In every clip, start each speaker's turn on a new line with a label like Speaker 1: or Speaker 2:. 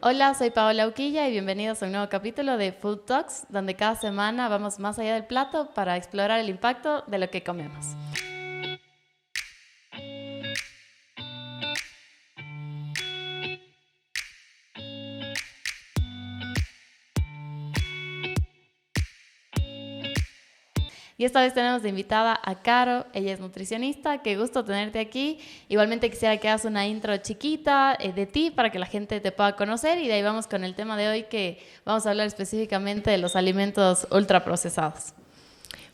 Speaker 1: Hola, soy Paola Uquilla y bienvenidos a un nuevo capítulo de Food Talks, donde cada semana vamos más allá del plato para explorar el impacto de lo que comemos. Y esta vez tenemos de invitada a Caro, ella es nutricionista, qué gusto tenerte aquí. Igualmente quisiera que hagas una intro chiquita de ti para que la gente te pueda conocer y de ahí vamos con el tema de hoy que vamos a hablar específicamente de los alimentos ultraprocesados.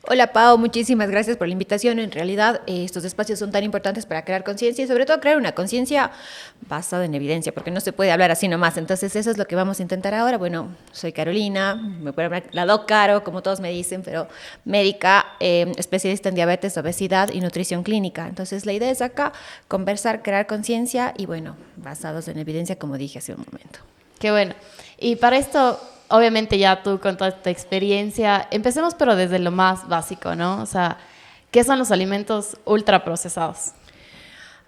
Speaker 2: Hola Pau, muchísimas gracias por la invitación. En realidad estos espacios son tan importantes para crear conciencia y sobre todo crear una conciencia basada en evidencia, porque no se puede hablar así nomás. Entonces eso es lo que vamos a intentar ahora. Bueno, soy Carolina, me pueden hablar la doc Caro, como todos me dicen, pero médica, especialista en diabetes, obesidad y nutrición clínica. Entonces la idea es acá conversar, crear conciencia y bueno, basados en evidencia, como dije hace un momento.
Speaker 1: Qué bueno. Y para esto, obviamente ya tú con toda esta experiencia, empecemos pero desde lo más básico, ¿no? O sea, ¿qué son los alimentos ultraprocesados?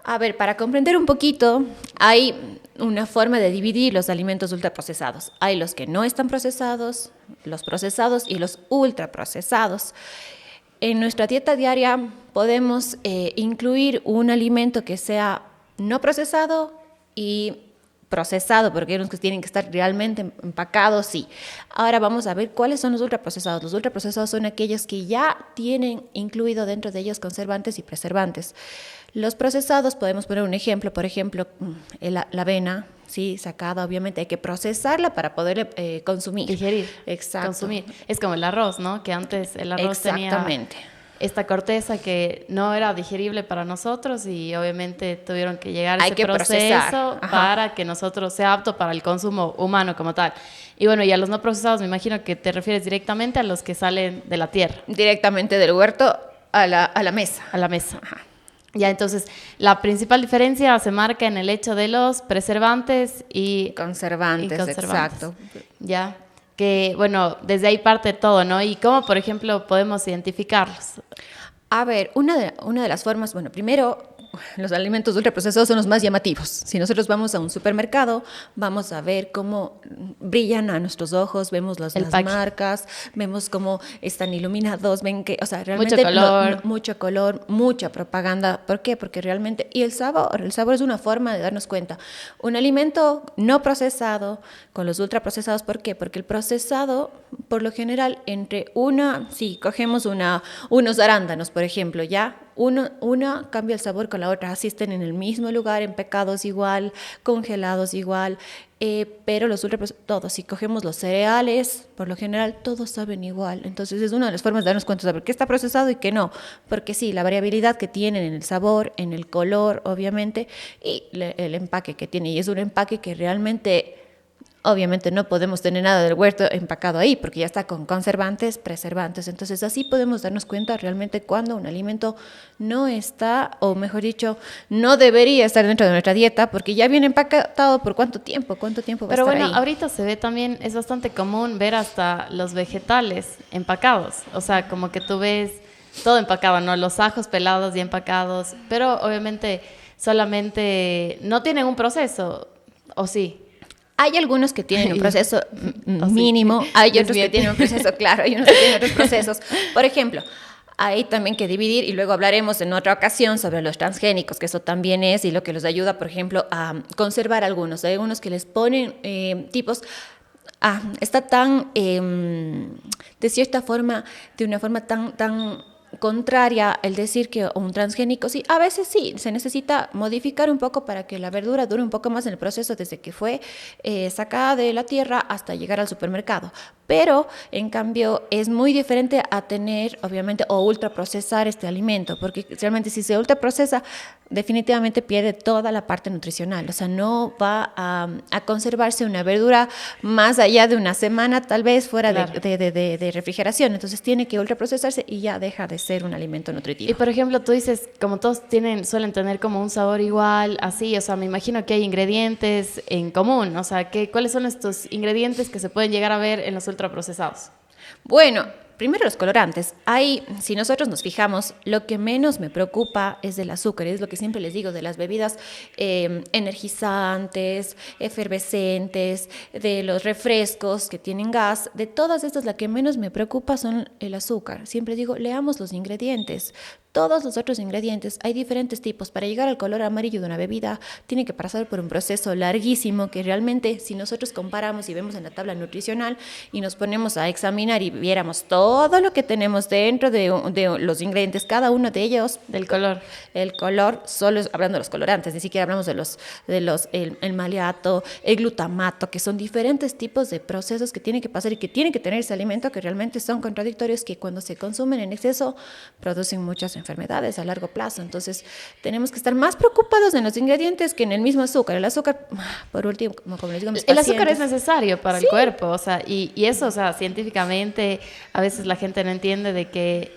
Speaker 2: A ver, para comprender un poquito, hay una forma de dividir los alimentos ultraprocesados. Hay los que no están procesados, los procesados y los ultraprocesados. En nuestra dieta diaria podemos incluir un alimento que sea no procesado y procesado, porque hay unos que tienen que estar realmente empacados, sí. Ahora vamos a ver cuáles son los ultraprocesados. Los ultraprocesados son aquellos que ya tienen incluido dentro de ellos conservantes y preservantes. Los procesados, podemos poner un ejemplo, por ejemplo, la avena, sí, sacada, obviamente hay que procesarla para poder consumir.
Speaker 1: Digerir.
Speaker 2: Exacto.
Speaker 1: Consumir. Es como el arroz, ¿no? Que antes el arroz
Speaker 2: Exactamente.
Speaker 1: tenía esta corteza que no era digerible para nosotros y obviamente tuvieron que llegar a ese proceso para que nosotros sea apto para el consumo humano como tal. Y bueno, y a los no procesados me imagino que te refieres directamente a los que salen de la tierra.
Speaker 2: Directamente del huerto a la mesa.
Speaker 1: A la mesa. Ajá. Ya, entonces, la principal diferencia se marca en el hecho de los preservantes y
Speaker 2: conservantes. Exacto.
Speaker 1: Ya. Que, bueno, desde ahí parte todo, ¿no? Y cómo, por ejemplo, podemos identificarlos.
Speaker 2: A ver, una de las formas, bueno, primero, los alimentos ultraprocesados son los más llamativos. Si nosotros vamos a un supermercado, vamos a ver cómo brillan a nuestros ojos, vemos las marcas, vemos cómo están iluminados, ven que, o sea, realmente mucho color, mucha propaganda. ¿Por qué? Porque realmente, y el sabor es una forma de darnos cuenta. Un alimento no procesado con los ultraprocesados, ¿por qué? Porque el procesado, por lo general, si cogemos unos arándanos, por ejemplo, ya, una cambia el sabor con la otra, así estén en el mismo lugar, empecados igual, congelados igual, pero los ultraprocesados, todos, si cogemos los cereales, por lo general todos saben igual. Entonces es una de las formas de darnos cuenta de saber qué está procesado y qué no, porque sí, la variabilidad que tienen en el sabor, en el color, obviamente, y el empaque que tiene, y es un empaque que realmente... Obviamente no podemos tener nada del huerto empacado ahí porque ya está con conservantes, preservantes. Entonces así podemos darnos cuenta realmente cuando un alimento no está, o mejor dicho, no debería estar dentro de nuestra dieta porque ya viene empacado por cuánto tiempo va a estar ahí.
Speaker 1: Pero bueno, ahorita se ve también, es bastante común ver hasta los vegetales empacados. O sea, como que tú ves todo empacado, ¿no? Los ajos pelados y empacados, pero obviamente solamente no tienen un proceso, ¿o sí?
Speaker 2: Hay algunos que tienen un proceso mínimo, hay otros que tienen un proceso claro, hay unos que tienen otros procesos. Por ejemplo, hay también que dividir, y luego hablaremos en otra ocasión sobre los transgénicos, que eso también es, y lo que los ayuda, por ejemplo, a conservar algunos. Hay algunos que les ponen tipos... está tan, de cierta forma, de una forma tan contraria el decir que un transgénico, sí, a veces sí, se necesita modificar un poco para que la verdura dure un poco más en el proceso desde que fue sacada de la tierra hasta llegar al supermercado. Pero, en cambio, es muy diferente a tener, obviamente, o ultraprocesar este alimento, porque realmente si se ultraprocesa, definitivamente pierde toda la parte nutricional. O sea, no va a conservarse una verdura más allá de una semana, tal vez fuera de refrigeración. Entonces, tiene que ultraprocesarse y ya deja de ser un alimento nutritivo.
Speaker 1: Y, por ejemplo, tú dices, como todos suelen tener como un sabor igual, así, o sea, me imagino que hay ingredientes en común. O sea, ¿cuáles son estos ingredientes que se pueden llegar a ver en los ultraprocesados?
Speaker 2: Bueno, primero los colorantes. Si nosotros nos fijamos, lo que menos me preocupa es del azúcar, es lo que siempre les digo, de las bebidas energizantes, efervescentes, de los refrescos que tienen gas, de todas estas, la que menos me preocupa son el azúcar. Siempre digo, leamos los ingredientes. Todos los otros ingredientes, hay diferentes tipos. Para llegar al color amarillo de una bebida, tiene que pasar por un proceso larguísimo que realmente, si nosotros comparamos y vemos en la tabla nutricional y nos ponemos a examinar y viéramos todo lo que tenemos dentro de los ingredientes, cada uno de ellos.
Speaker 1: Del color.
Speaker 2: El color, solo hablando de los colorantes, ni siquiera hablamos el maleato, el glutamato, que son diferentes tipos de procesos que tienen que pasar y que tienen que tener ese alimento, que realmente son contradictorios, que cuando se consumen en exceso producen muchas enfermedades a largo plazo. Entonces tenemos que estar más preocupados en los ingredientes que en el mismo azúcar. El azúcar, por último, como les digo a mis pacientes,
Speaker 1: el azúcar es necesario para el cuerpo, o sea, y eso, o sea, científicamente a veces la gente no entiende de que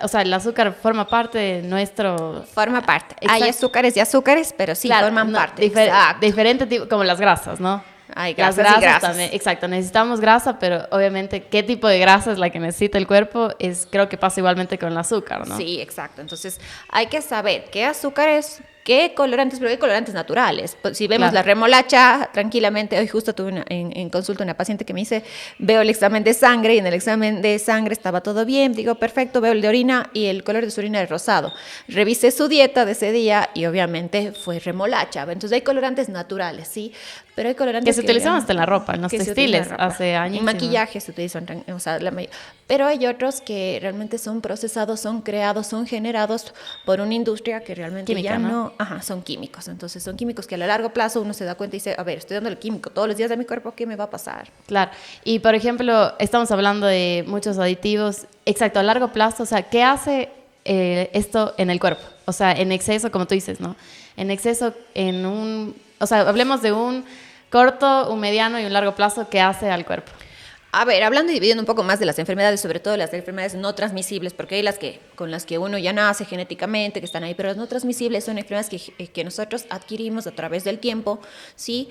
Speaker 1: o sea, el azúcar forma parte de nuestro...
Speaker 2: Forma parte.
Speaker 1: Exacto.
Speaker 2: Hay azúcares y azúcares, pero sí, claro, forman parte.
Speaker 1: Diferente tipo, como las grasas, ¿no?
Speaker 2: Hay
Speaker 1: las grasas también, exacto, necesitamos grasa, pero obviamente qué tipo de grasa es la que necesita el cuerpo, creo que pasa igualmente con el azúcar, ¿no?
Speaker 2: Sí, exacto. Entonces hay que saber qué azúcares, qué colorantes, pero hay colorantes naturales. Si vemos la remolacha, tranquilamente, hoy justo tuve en consulta una paciente que me dice, veo el examen de sangre y en el examen de sangre estaba todo bien, digo, perfecto, veo el de orina y el color de su orina es rosado. Revisé su dieta de ese día y obviamente fue remolacha. Entonces hay colorantes naturales, ¿sí? Pero hay colorantes
Speaker 1: que se utilizan hasta en la ropa, en los textiles, hace años.
Speaker 2: En maquillaje se utilizan, o sea, pero hay otros que realmente son procesados, son creados, son generados por una industria que realmente química, ya no, son químicos. Entonces son químicos que a largo plazo uno se da cuenta y dice, a ver, estoy dando el químico todos los días de mi cuerpo, ¿qué me va a pasar?
Speaker 1: Claro, y por ejemplo, estamos hablando de muchos aditivos, exacto, a largo plazo, o sea, ¿qué hace esto en el cuerpo? O sea, en exceso, como tú dices, ¿no? En exceso, o sea, hablemos de un corto, un mediano y un largo plazo, ¿qué hace al cuerpo?
Speaker 2: A ver, hablando y dividiendo un poco más de las enfermedades, sobre todo las enfermedades no transmisibles, porque hay con las que uno ya nace genéticamente, que están ahí, pero las no transmisibles son enfermedades que nosotros adquirimos a través del tiempo, ¿sí?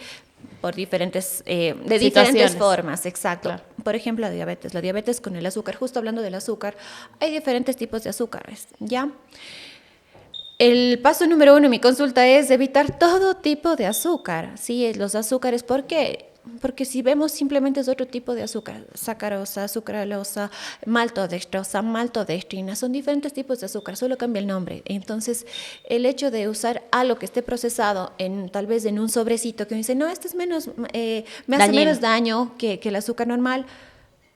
Speaker 2: Por diferentes formas, exacto. Claro. Por ejemplo, la diabetes con el azúcar, justo hablando del azúcar, hay diferentes tipos de azúcares, ¿ya? El paso número 1 en mi consulta es evitar todo tipo de azúcar, ¿sí? Los azúcares, ¿por qué? Porque si vemos simplemente es otro tipo de azúcar, sacarosa, sucralosa, maltodextrosa, maltodextrina, son diferentes tipos de azúcar, solo cambia el nombre. Entonces, el hecho de usar algo que esté procesado tal vez en un sobrecito que uno dice, no, este es me hace menos daño que el azúcar normal.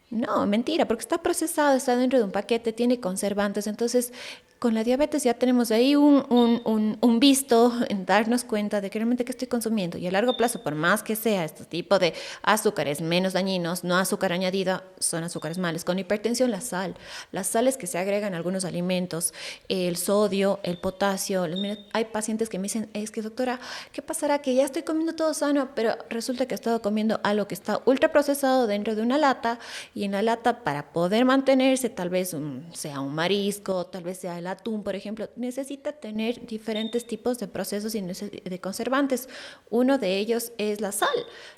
Speaker 2: No, mentira, porque está procesado, está dentro de un paquete, tiene conservantes. Entonces, con la diabetes ya tenemos ahí un visto en darnos cuenta de que realmente qué estoy consumiendo. Y a largo plazo, por más que sea este tipo de azúcares menos dañinos, no azúcar añadido, son azúcares malos. Con hipertensión, las sales que se agregan a algunos alimentos, el sodio, el potasio. Hay pacientes que me dicen, es que doctora, ¿qué pasará? Que ya estoy comiendo todo sano, pero resulta que he estado comiendo algo que está ultraprocesado dentro de una lata, y en la lata, para poder mantenerse, tal vez sea un marisco, tal vez sea el atún, por ejemplo, necesita tener diferentes tipos de procesos y de conservantes. Uno de ellos es la sal.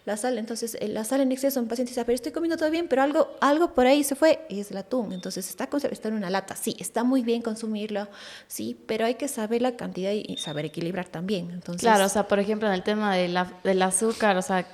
Speaker 2: Entonces, la sal en exceso, un paciente dice, pero estoy comiendo todo bien, pero algo por ahí se fue, y es el atún. Entonces, está en una lata. Sí, está muy bien consumirlo, sí, pero hay que saber la cantidad y saber equilibrar también. Entonces,
Speaker 1: claro, o sea, por ejemplo, en el tema del azúcar, o sea,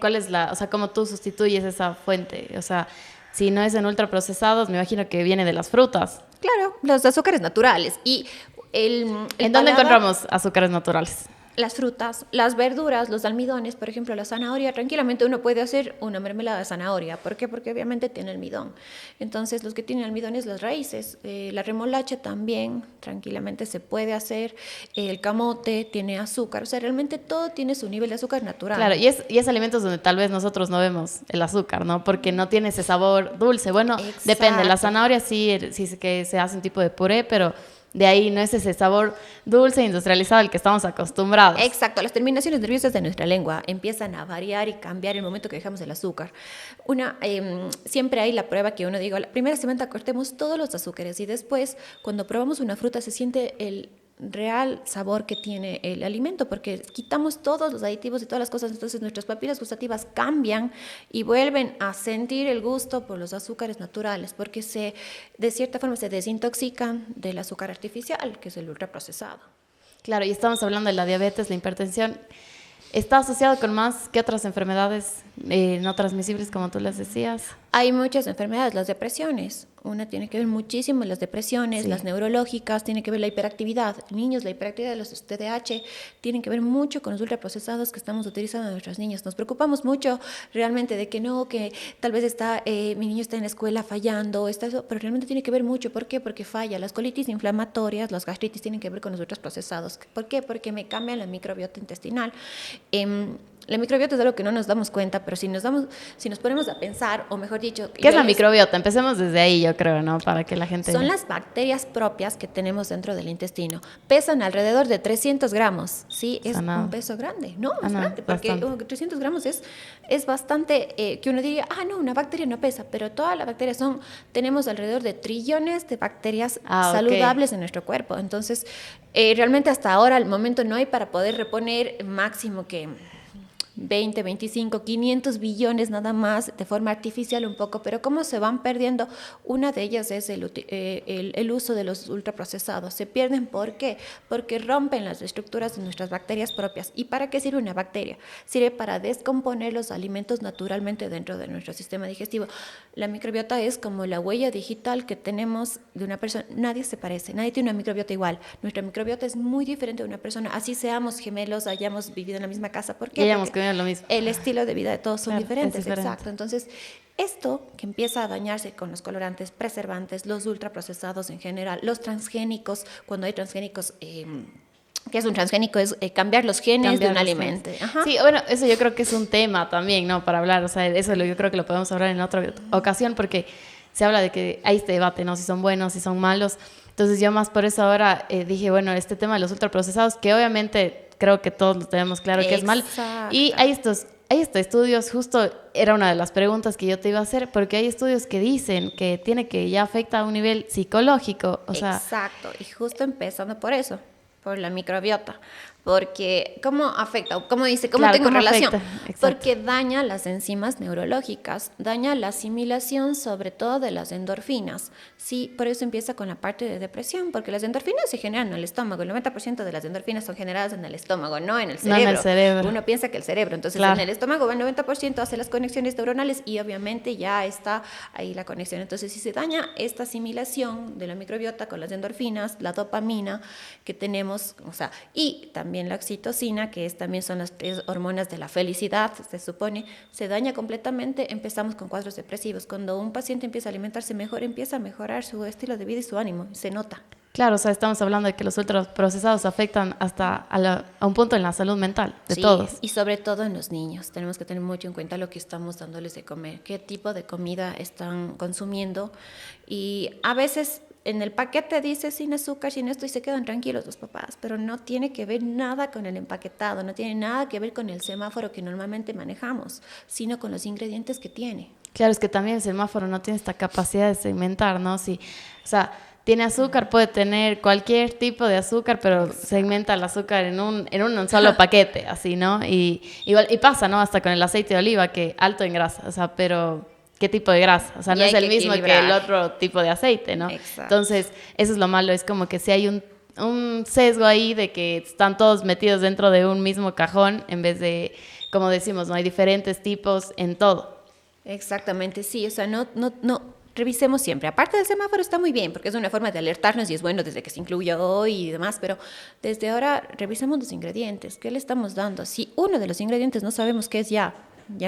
Speaker 1: ¿cuál es o sea, cómo tú sustituyes esa fuente? O sea, si no es en ultraprocesados, me imagino que viene de las frutas.
Speaker 2: Claro, los azúcares naturales. Y
Speaker 1: ¿En dónde encontramos azúcares naturales?
Speaker 2: Las frutas, las verduras, los almidones, por ejemplo, la zanahoria, tranquilamente uno puede hacer una mermelada de zanahoria. ¿Por qué? Porque obviamente tiene almidón. Entonces, los que tienen almidones, las raíces, la remolacha también, tranquilamente se puede hacer. El camote tiene azúcar. O sea, realmente todo tiene su nivel de azúcar natural.
Speaker 1: Claro, y es alimentos donde tal vez nosotros no vemos el azúcar, ¿no? Porque no tiene ese sabor dulce. Bueno, exacto. Depende. La zanahoria sí que se hace un tipo de puré, pero de ahí no es ese sabor dulce industrializado al que estamos acostumbrados.
Speaker 2: Exacto, las terminaciones nerviosas de nuestra lengua empiezan a variar y cambiar en el momento que dejamos el azúcar. Siempre hay la prueba que uno diga, la primera semana cortemos todos los azúcares y después, cuando probamos una fruta, se siente real sabor que tiene el alimento, porque quitamos todos los aditivos y todas las cosas, entonces nuestras papilas gustativas cambian y vuelven a sentir el gusto por los azúcares naturales, porque de cierta forma se desintoxican del azúcar artificial, que es el ultraprocesado.
Speaker 1: Claro, y estamos hablando de la diabetes, la hipertensión. ¿Está asociado con más que otras enfermedades no transmisibles, como tú les decías?
Speaker 2: Hay muchas enfermedades, las depresiones. Una tiene que ver muchísimo las depresiones, sí. Las neurológicas, tiene que ver la hiperactividad. Niños, la hiperactividad de los TDAH tienen que ver mucho con los ultraprocesados que estamos utilizando en nuestros niños. Nos preocupamos mucho realmente de que no, que tal vez mi niño está en la escuela fallando, pero realmente tiene que ver mucho. ¿Por qué? Porque falla. Las colitis inflamatorias, las gastritis tienen que ver con los ultraprocesados. ¿Por qué? Porque me cambian la microbiota intestinal. La microbiota es algo que no nos damos cuenta, pero si nos ponemos a pensar, o mejor dicho...
Speaker 1: ¿Qué es la microbiota? Empecemos desde ahí, yo creo, ¿no? Para que la gente...
Speaker 2: Son las bacterias propias que tenemos dentro del intestino. Pesan alrededor de 300 gramos, ¿sí? Es un peso grande. No, es grande, porque 300 gramos es bastante... que uno diría, no, una bacteria no pesa, pero todas las bacterias tenemos alrededor de trillones de bacterias saludables en nuestro cuerpo. Entonces, realmente hasta ahora, al momento no hay para poder reponer máximo que... 20, 25, 500 billones nada más de forma artificial un poco, pero cómo se van perdiendo. Una de ellas es el uso de los ultraprocesados. Se pierden, ¿por qué? Porque rompen las estructuras de nuestras bacterias propias. ¿Y para qué sirve una bacteria? Sirve para descomponer los alimentos naturalmente dentro de nuestro sistema digestivo. La microbiota es como la huella digital que tenemos de una persona. Nadie se parece, nadie tiene una microbiota igual. Nuestra microbiota es muy diferente de una persona, así seamos gemelos, hayamos vivido en la misma casa. ¿Por qué? Porque
Speaker 1: lo mismo.
Speaker 2: El estilo de vida de todos son diferentes,
Speaker 1: diferente.
Speaker 2: Exacto. Entonces, esto que empieza a dañarse con los colorantes, preservantes, los ultraprocesados en general, los transgénicos, cuando hay transgénicos... ¿Qué es un transgénico? Es cambiar los genes de un alimento.
Speaker 1: Sí, bueno, eso yo creo que es un tema también, ¿no? Para hablar, o sea, eso yo creo que lo podemos hablar en otra ocasión, porque se habla de que hay este debate, ¿no? Si son buenos, si son malos. Entonces yo más por eso ahora dije, bueno, este tema de los ultraprocesados, que obviamente creo que todos lo tenemos claro que es mal. Y hay estos estudios, justo era una de las preguntas que yo te iba a hacer, porque hay estudios que dicen que tiene que ya afecta a un nivel psicológico.
Speaker 2: Exacto, y justo empezando por eso, por la microbiota. Porque, ¿cómo afecta? ¿Cómo dice? ¿Cómo tengo relación? Porque daña las enzimas neurológicas, daña la asimilación sobre todo de las endorfinas. Sí, por eso empieza con la parte de depresión, porque las endorfinas se generan en el estómago. El 90% de las endorfinas son generadas en el estómago, no en el cerebro.
Speaker 1: No en el cerebro.
Speaker 2: Uno piensa que el cerebro. Entonces, en el estómago va el 90%, hace las conexiones neuronales y obviamente ya está ahí la conexión. Entonces, si se daña esta asimilación de la microbiota con las endorfinas, la dopamina que tenemos, y también la oxitocina, que también son las 3 hormonas de la felicidad, se supone, se daña completamente, empezamos con cuadros depresivos. Cuando un paciente empieza a alimentarse mejor, empieza a mejorar su estilo de vida y su ánimo, se nota.
Speaker 1: Claro, estamos hablando de que los ultraprocesados afectan hasta a un punto en la salud mental de todos.
Speaker 2: Y sobre todo en los niños. Tenemos que tener mucho en cuenta lo que estamos dándoles de comer, qué tipo de comida están consumiendo. Y a veces en el paquete dice sin azúcar, sin esto, y se quedan tranquilos los papás, pero no tiene que ver nada con el empaquetado, no tiene nada que ver con el semáforo que normalmente manejamos, sino con los ingredientes que tiene.
Speaker 1: Claro, es que también el semáforo no tiene esta capacidad de segmentar, ¿no? Tiene azúcar, puede tener cualquier tipo de azúcar, pero segmenta el azúcar en un solo paquete, así, ¿no? Y pasa, ¿no? Hasta con el aceite de oliva, que alto en grasa, pero... ¿Qué tipo de grasa? No es el mismo que el otro tipo de aceite, ¿no?
Speaker 2: Exacto.
Speaker 1: Entonces, eso es lo malo, es como que si hay un sesgo ahí de que están todos metidos dentro de un mismo cajón, en vez de, como decimos, no hay diferentes tipos en todo.
Speaker 2: Exactamente, sí, no revisemos siempre. Aparte del semáforo está muy bien, porque es una forma de alertarnos y es bueno desde que se incluyó y demás, pero desde ahora revisemos los ingredientes. ¿Qué le estamos dando? Si uno de los ingredientes no sabemos qué es, ya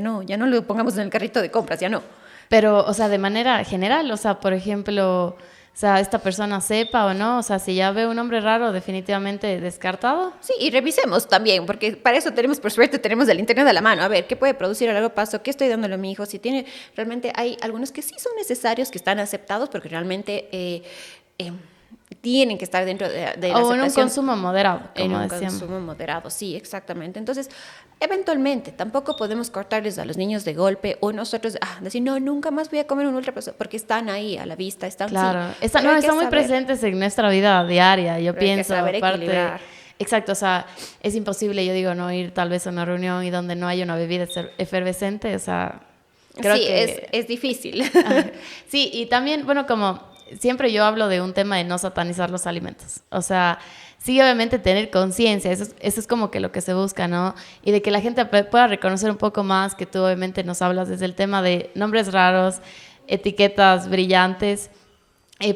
Speaker 2: no lo pongamos en el carrito de compras, ya no.
Speaker 1: Pero, de manera general, por ejemplo, esta persona sepa o no, si ya ve un nombre raro, definitivamente descartado.
Speaker 2: Sí, y revisemos también, porque para eso por suerte tenemos el internet a la mano. A ver, ¿qué puede producir a largo plazo? ¿Qué estoy dándole a mi hijo? Si realmente hay algunos que sí son necesarios, que están aceptados, porque realmente tienen que estar dentro de la
Speaker 1: O en un
Speaker 2: aceptación.
Speaker 1: consumo moderado,
Speaker 2: En
Speaker 1: como
Speaker 2: un
Speaker 1: decíamos.
Speaker 2: consumo moderado, sí, exactamente. Entonces, eventualmente, tampoco podemos cortarles a los niños de golpe o nosotros decir, no, nunca más voy a comer un ultraprocesado, porque están ahí a la vista, están,
Speaker 1: Claro,
Speaker 2: sí. Pero hay que
Speaker 1: están muy
Speaker 2: saber,
Speaker 1: presentes en nuestra vida diaria, yo
Speaker 2: pero hay que
Speaker 1: pienso,
Speaker 2: saber
Speaker 1: aparte,
Speaker 2: equilibrar.
Speaker 1: exacto, o sea, es imposible, yo digo, no ir tal vez a una reunión y donde no haya una bebida efervescente, o sea, creo
Speaker 2: Sí,
Speaker 1: que...
Speaker 2: es difícil.
Speaker 1: Sí, y también, bueno, como siempre yo hablo de un tema de no satanizar los alimentos, o sea, sí, obviamente tener conciencia, eso es como que lo que se busca, ¿no? Y de que la gente pueda reconocer un poco más, que tú obviamente nos hablas desde el tema de nombres raros, etiquetas brillantes,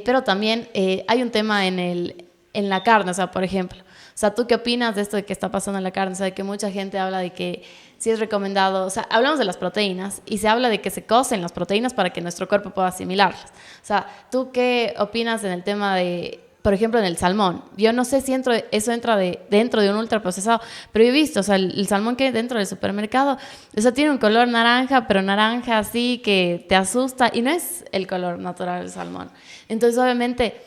Speaker 1: pero también hay un tema en la carne, o sea, por ejemplo. O sea, ¿tú qué opinas de esto de que está pasando en la carne? O sea, de que mucha gente habla de que sí es recomendado, o sea, hablamos de las proteínas y se habla de que se cocen las proteínas para que nuestro cuerpo pueda asimilarlas. O sea, ¿tú qué opinas en el tema de, por ejemplo, en el salmón? Yo no sé si eso entra dentro de un ultraprocesado, pero yo he visto, o sea, el salmón que dentro del supermercado, o sea, tiene un color naranja, pero naranja así que te asusta y no es el color natural del salmón. Entonces, obviamente,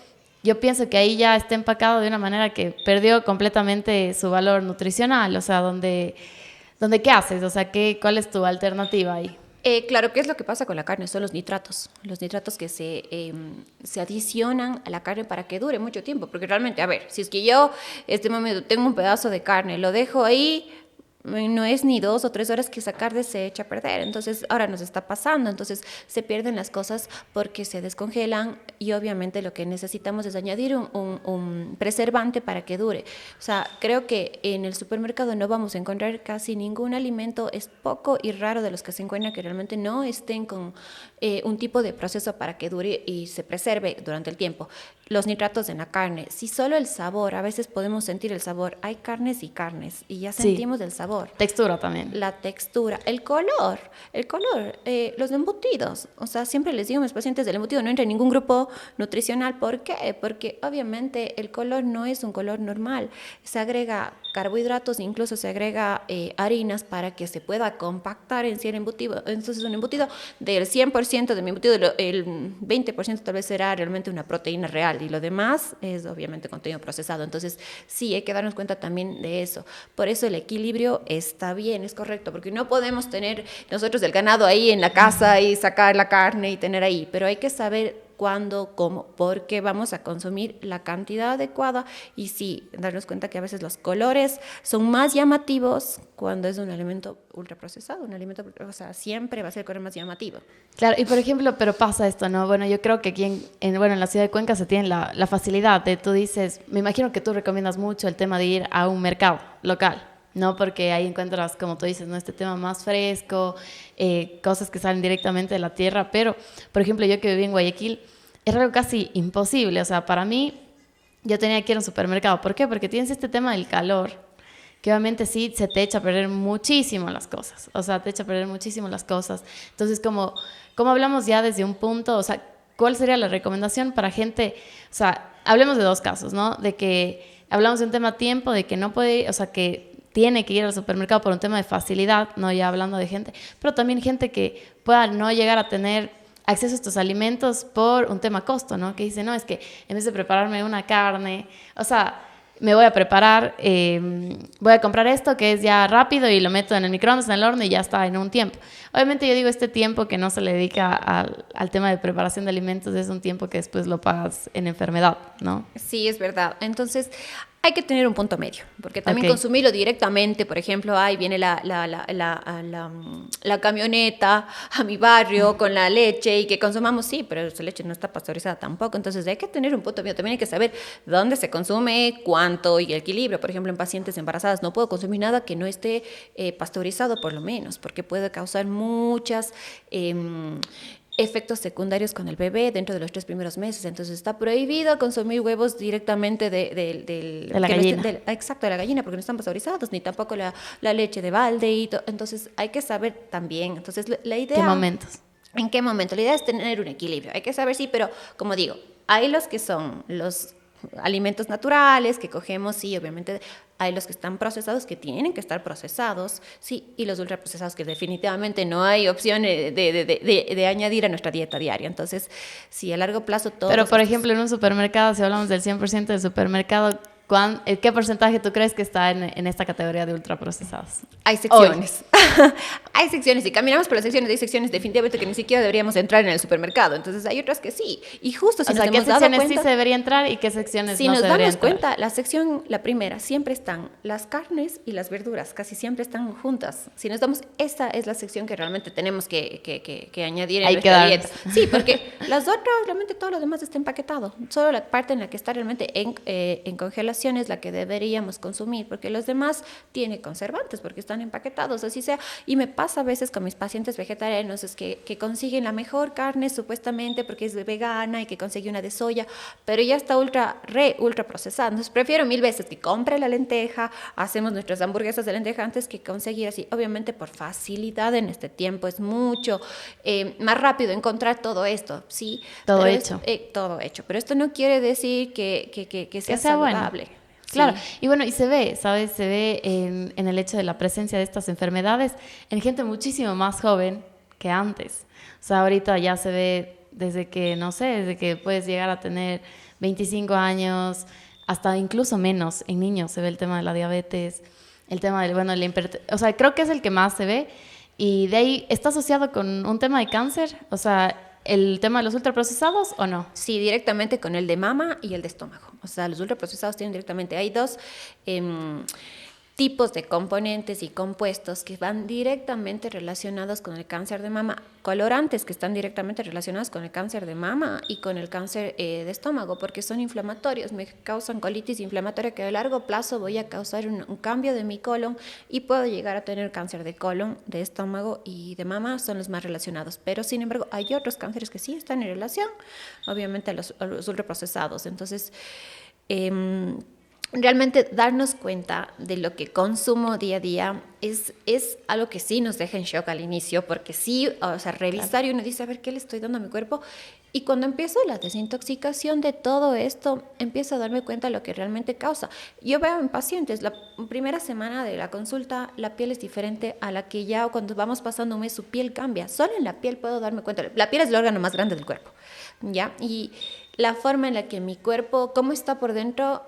Speaker 1: yo pienso que ahí ya está empacado de una manera que perdió completamente su valor nutricional, o sea, donde ¿qué haces? O sea, ¿cuál es tu alternativa ahí?
Speaker 2: Claro, ¿qué es lo que pasa con la carne? Son los nitratos que se adicionan a la carne para que dure mucho tiempo, porque realmente, a ver, si es que yo este momento tengo un pedazo de carne, lo dejo ahí, no es ni 2 o 3 horas que esa carne se echa a perder. Entonces, ahora nos está pasando. Entonces, se pierden las cosas porque se descongelan y obviamente lo que necesitamos es añadir un preservante para que dure. O sea, creo que en el supermercado no vamos a encontrar casi ningún alimento. Es poco y raro de los que se encuentran que realmente no estén con un tipo de proceso para que dure y se preserve durante el tiempo. Los nitratos en la carne, si solo el sabor, a veces podemos sentir el sabor. Hay carnes y carnes y ya sentimos el sabor.
Speaker 1: Textura también.
Speaker 2: La textura, el color, los embutidos. O sea, siempre les digo a mis pacientes, el embutido no entra en ningún grupo nutricional. ¿Por qué? Porque obviamente el color no es un color normal. Se agrega carbohidratos, incluso se agrega harinas para que se pueda compactar en sí el embutido. Entonces, un embutido del 100% de mi embutido, el 20% tal vez será realmente una proteína real y lo demás es obviamente contenido procesado. Entonces, sí, hay que darnos cuenta también de eso. Por eso el equilibrio está bien, es correcto, porque no podemos tener nosotros el ganado ahí en la casa y sacar la carne y tener ahí, pero hay que saber cuándo, cómo, porque vamos a consumir la cantidad adecuada y sí, darnos cuenta que a veces los colores son más llamativos cuando es un alimento ultraprocesado, un alimento, o sea, siempre va a ser el color más llamativo.
Speaker 1: Claro, y por ejemplo, pero pasa esto, ¿no? Bueno, yo creo que aquí en la ciudad de Cuenca se tiene la facilidad de, tú dices, me imagino que tú recomiendas mucho el tema de ir a un mercado local, ¿no? Porque ahí encuentras, como tú dices, ¿no? Este tema más fresco, cosas que salen directamente de la tierra, pero, por ejemplo, yo que viví en Guayaquil, es algo casi imposible, o sea, para mí, yo tenía que ir a un supermercado, ¿por qué? Porque tienes este tema del calor, que obviamente sí se te echa a perder muchísimo las cosas, o sea, te echa a perder muchísimo las cosas, entonces como hablamos ya desde un punto, o sea, ¿cuál sería la recomendación para gente? O sea, hablemos de dos casos, ¿no? De que hablamos de un tema tiempo, de que no puede, o sea, que tiene que ir al supermercado por un tema de facilidad, no ya hablando de gente, pero también gente que pueda no llegar a tener acceso a estos alimentos por un tema costo, ¿no? Que dice, no, es que en vez de prepararme una carne, o sea, me voy a preparar, voy a comprar esto que es ya rápido y lo meto en el microondas, en el horno y ya está en un tiempo. Obviamente yo digo, este tiempo que no se le dedica al tema de preparación de alimentos es un tiempo que después lo pagas en enfermedad, ¿no?
Speaker 2: Sí, es verdad. Entonces, hay que tener un punto medio, porque también consumirlo directamente, por ejemplo, ahí viene la camioneta a mi barrio con la leche y que consumamos, sí, pero esa leche no está pasteurizada tampoco, entonces hay que tener un punto medio, también hay que saber dónde se consume, cuánto y el equilibrio. Por ejemplo, en pacientes embarazadas no puedo consumir nada que no esté pasteurizado por lo menos, porque puede causar muchas efectos secundarios con el bebé dentro de los 3 primeros meses. Entonces está prohibido consumir huevos directamente de
Speaker 1: la gallina.
Speaker 2: Exacto, de la gallina, porque no están pasteurizados, ni tampoco la leche de balde. Entonces hay que saber también. Entonces la idea...
Speaker 1: ¿Qué momentos?
Speaker 2: ¿En qué momento? La idea es tener un equilibrio. Hay que saber, sí, pero como digo, hay los que son los alimentos naturales que cogemos, sí, obviamente hay los que están procesados, que tienen que estar procesados, sí, y los ultraprocesados que definitivamente no hay opción de añadir a nuestra dieta diaria. Entonces, sí, a largo plazo todo.
Speaker 1: Pero, por ejemplo, en un supermercado, si hablamos del 100% del supermercado, ¿qué porcentaje tú crees que está en esta categoría de ultraprocesados?
Speaker 2: Hay secciones. Hay secciones. Si caminamos por las secciones, hay secciones definitivamente que ni siquiera deberíamos entrar en el supermercado. Entonces hay otras que sí. Y justo si nos hemos dado cuenta...
Speaker 1: ¿qué secciones sí se debería entrar y qué secciones
Speaker 2: si
Speaker 1: no se debería entrar?
Speaker 2: Si nos damos cuenta, la sección, la primera, siempre están las carnes y las verduras. Casi siempre están juntas. Si nos damos, esa es la sección que realmente tenemos que añadir en nuestra dieta. Sí, porque las otras, realmente todo lo demás está empaquetado. Solo la parte en la que está realmente en congelación es la que deberíamos consumir, porque los demás tienen conservantes, porque están empaquetados, así sea. Y me pasa a veces con mis pacientes vegetarianos, es que consiguen la mejor carne supuestamente porque es vegana y que consigue una de soya, pero ya está ultra procesada. Entonces prefiero 1000 veces que compre la lenteja, hacemos nuestras hamburguesas de lenteja antes que conseguir así. Obviamente por facilidad en este tiempo es mucho más rápido encontrar todo esto, ¿sí?
Speaker 1: Todo hecho.
Speaker 2: Todo hecho, pero esto no quiere decir que sea saludable.
Speaker 1: Bueno. Claro, y bueno, y se ve, ¿sabes? Se ve en el hecho de la presencia de estas enfermedades en gente muchísimo más joven que antes. O sea, ahorita ya se ve desde que puedes llegar a tener 25 años, hasta incluso menos en niños se ve el tema de la diabetes, el tema del, bueno, o sea, creo que es el que más se ve, y de ahí está asociado con un tema de cáncer, o sea, ¿el tema de los ultraprocesados o no?
Speaker 2: Sí, directamente con el de mama y el de estómago. O sea, los ultraprocesados tienen directamente, hay dos tipos de componentes y compuestos que van directamente relacionados con el cáncer de mama, colorantes que están directamente relacionados con el cáncer de mama y con el cáncer de estómago, porque son inflamatorios, me causan colitis inflamatoria que a largo plazo voy a causar un cambio de mi colon y puedo llegar a tener cáncer de colon, de estómago y de mama, son los más relacionados. Pero sin embargo hay otros cánceres que sí están en relación, obviamente a los ultraprocesados. Entonces, realmente darnos cuenta de lo que consumo día a día es algo que sí nos deja en shock al inicio, porque sí, o sea, revisar y uno dice, a ver, ¿qué le estoy dando a mi cuerpo? Y cuando empiezo la desintoxicación de todo esto, empiezo a darme cuenta de lo que realmente causa. Yo veo en pacientes, la primera semana de la consulta, la piel es diferente a la que ya cuando vamos pasando un mes, su piel cambia. Solo en la piel puedo darme cuenta. La piel es el órgano más grande del cuerpo, ¿ya? Y la forma en la que mi cuerpo, cómo está por dentro,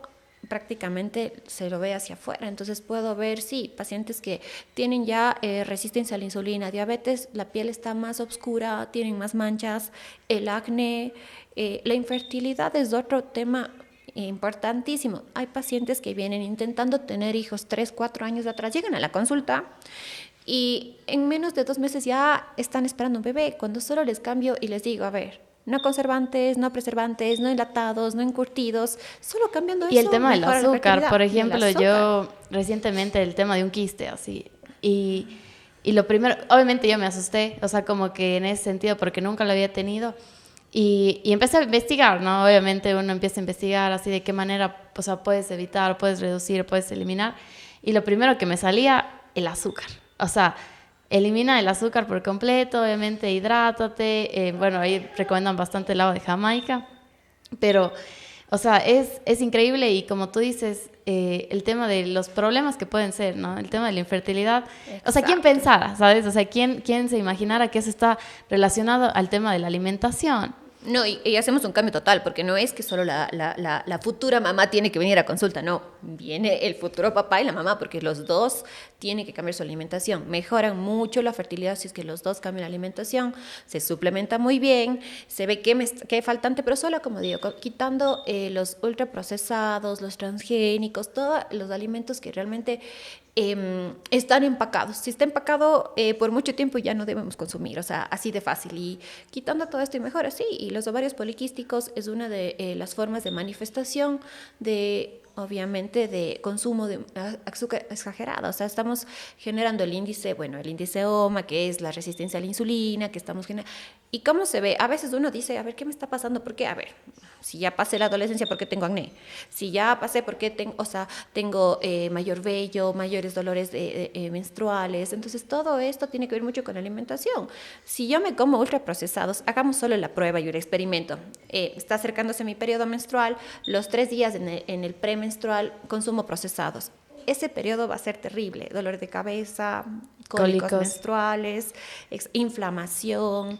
Speaker 2: prácticamente se lo ve hacia afuera. Entonces puedo ver, sí, pacientes que tienen ya resistencia a la insulina, diabetes, la piel está más oscura, tienen más manchas, el acné, la infertilidad es otro tema importantísimo. Hay pacientes que vienen intentando tener hijos 3, 4 años atrás, llegan a la consulta y en menos de 2 meses ya están esperando un bebé, cuando solo les cambio y les digo, a ver, no conservantes, no preservantes, no enlatados, no encurtidos, solo cambiando eso.
Speaker 1: Y el tema del azúcar, por ejemplo, yo recientemente el tema de un quiste, así, y lo primero, obviamente yo me asusté, o sea, como que en ese sentido, porque nunca lo había tenido, y empecé a investigar, ¿no? Obviamente uno empieza a investigar así de qué manera, o sea, puedes evitar, puedes reducir, puedes eliminar, y lo primero que me salía, el azúcar, o sea, elimina el azúcar por completo, obviamente hidrátate, bueno, ahí recomiendan bastante el agua de Jamaica, pero, o sea, es increíble y como tú dices, el tema de los problemas que pueden ser, ¿no? El tema de la infertilidad, exacto. O sea, ¿quién pensara, sabes? O sea, ¿quién se imaginara que eso está relacionado al tema de la alimentación?
Speaker 2: No, y hacemos un cambio total, porque no es que solo la futura mamá tiene que venir a consulta, no, viene el futuro papá y la mamá, porque los dos tienen que cambiar su alimentación. Mejoran mucho la fertilidad si es que los dos cambian la alimentación, se suplementa muy bien, se ve que es faltante, pero solo, como digo, quitando los ultraprocesados, los transgénicos, todos los alimentos que realmente están empacados. Si está empacado por mucho tiempo ya no debemos consumir, o sea, así de fácil. Y quitando todo esto y mejor así. Y los ovarios poliquísticos es una de las formas de manifestación de obviamente, de consumo de azúcar exagerada. O sea, estamos generando el índice OMA, que es la resistencia a la insulina, que estamos generando. ¿Y cómo se ve? A veces uno dice, a ver, ¿qué me está pasando? ¿Por qué? A ver, si ya pasé la adolescencia, ¿por qué tengo acné? Si ya pasé, ¿por qué tengo mayor vello, mayores dolores menstruales? Entonces, todo esto tiene que ver mucho con la alimentación. Si yo me como ultraprocesados, hagamos solo la prueba y el experimento. Está acercándose mi periodo menstrual, los 3 días en el premenstrual consumo procesados. Ese periodo va a ser terrible, dolor de cabeza, cólicos menstruales, inflamación,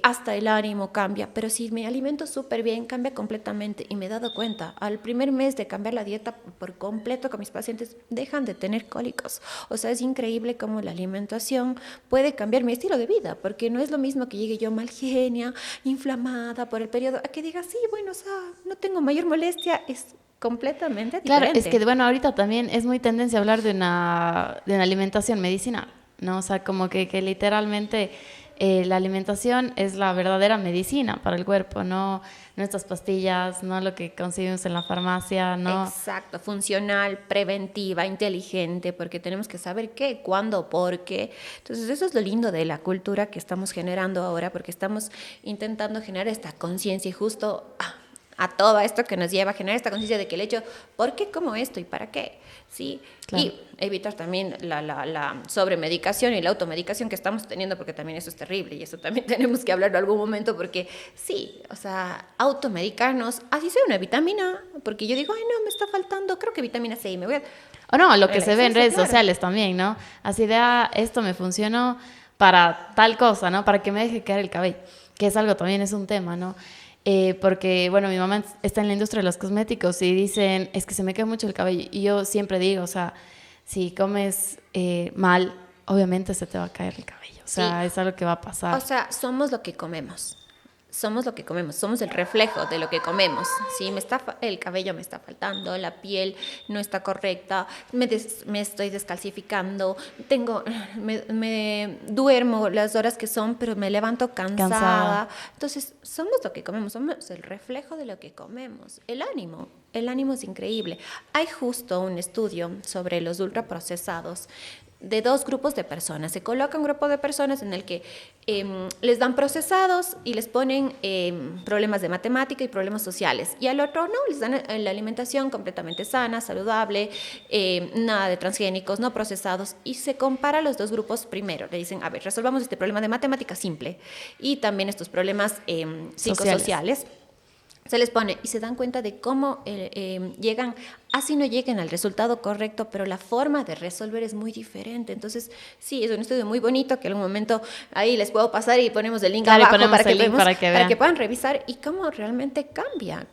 Speaker 2: hasta el ánimo cambia. Pero si me alimento súper bien, cambia completamente. Y me he dado cuenta, al primer mes de cambiar la dieta por completo con mis pacientes, dejan de tener cólicos. O sea, es increíble cómo la alimentación puede cambiar mi estilo de vida, porque no es lo mismo que llegue yo malgenia, inflamada por el periodo, a que diga, sí, bueno, o sea, no tengo mayor molestia, es completamente diferente.
Speaker 1: Claro, es que bueno, ahorita también es muy tendencia a hablar de una alimentación medicinal, ¿no? O sea, como que literalmente la alimentación es la verdadera medicina para el cuerpo, no estas pastillas, no lo que conseguimos en la farmacia, no.
Speaker 2: Exacto, funcional, preventiva, inteligente, porque tenemos que saber qué, cuándo, por qué. Entonces, eso es lo lindo de la cultura que estamos generando ahora, porque estamos intentando generar esta conciencia y justo a todo esto que nos lleva a generar esta conciencia de que el hecho, ¿por qué como esto y para qué? ¿Sí? Claro. Y evitar también la sobremedicación y la automedicación que estamos teniendo, porque también eso es terrible y eso también tenemos que hablarlo en algún momento, porque sí, o sea, automedicarnos, así sea una vitamina, porque yo digo, ay no, me está faltando, creo que vitamina C y me voy a...
Speaker 1: O no, lo que se ve en redes sociales también, ¿no? Así de, esto me funcionó para tal cosa, ¿no? Para que me deje caer el cabello, que es algo también, es un tema, ¿no? Porque, bueno, mi mamá está en la industria de los cosméticos y dicen, es que se me cae mucho el cabello. Y yo siempre digo, o sea, si comes mal, obviamente se te va a caer el cabello. O sea, sí, es algo que va a pasar.
Speaker 2: O sea, somos lo que comemos. Somos lo que comemos, somos el reflejo de lo que comemos. ¿Sí? El cabello me está faltando, la piel no está correcta, me estoy descalcificando, me duermo las horas que son, pero me levanto cansada. Entonces, somos lo que comemos, somos el reflejo de lo que comemos. El ánimo es increíble. Hay justo un estudio sobre los ultraprocesados de 2 grupos de personas. Se coloca un grupo de personas en el que les dan procesados y les ponen problemas de matemática y problemas sociales. Y al otro no, les dan la alimentación completamente sana, saludable, nada de transgénicos, no procesados. Y se compara los 2 grupos primero. Le dicen, a ver, resolvamos este problema de matemática simple y también estos problemas psicosociales. Se les pone y se dan cuenta de cómo llegan, así no lleguen al resultado correcto, pero la forma de resolver es muy diferente. Entonces, sí, es un estudio muy bonito que en algún momento ahí les puedo pasar y ponemos el link abajo para que puedan revisar y cómo realmente cambia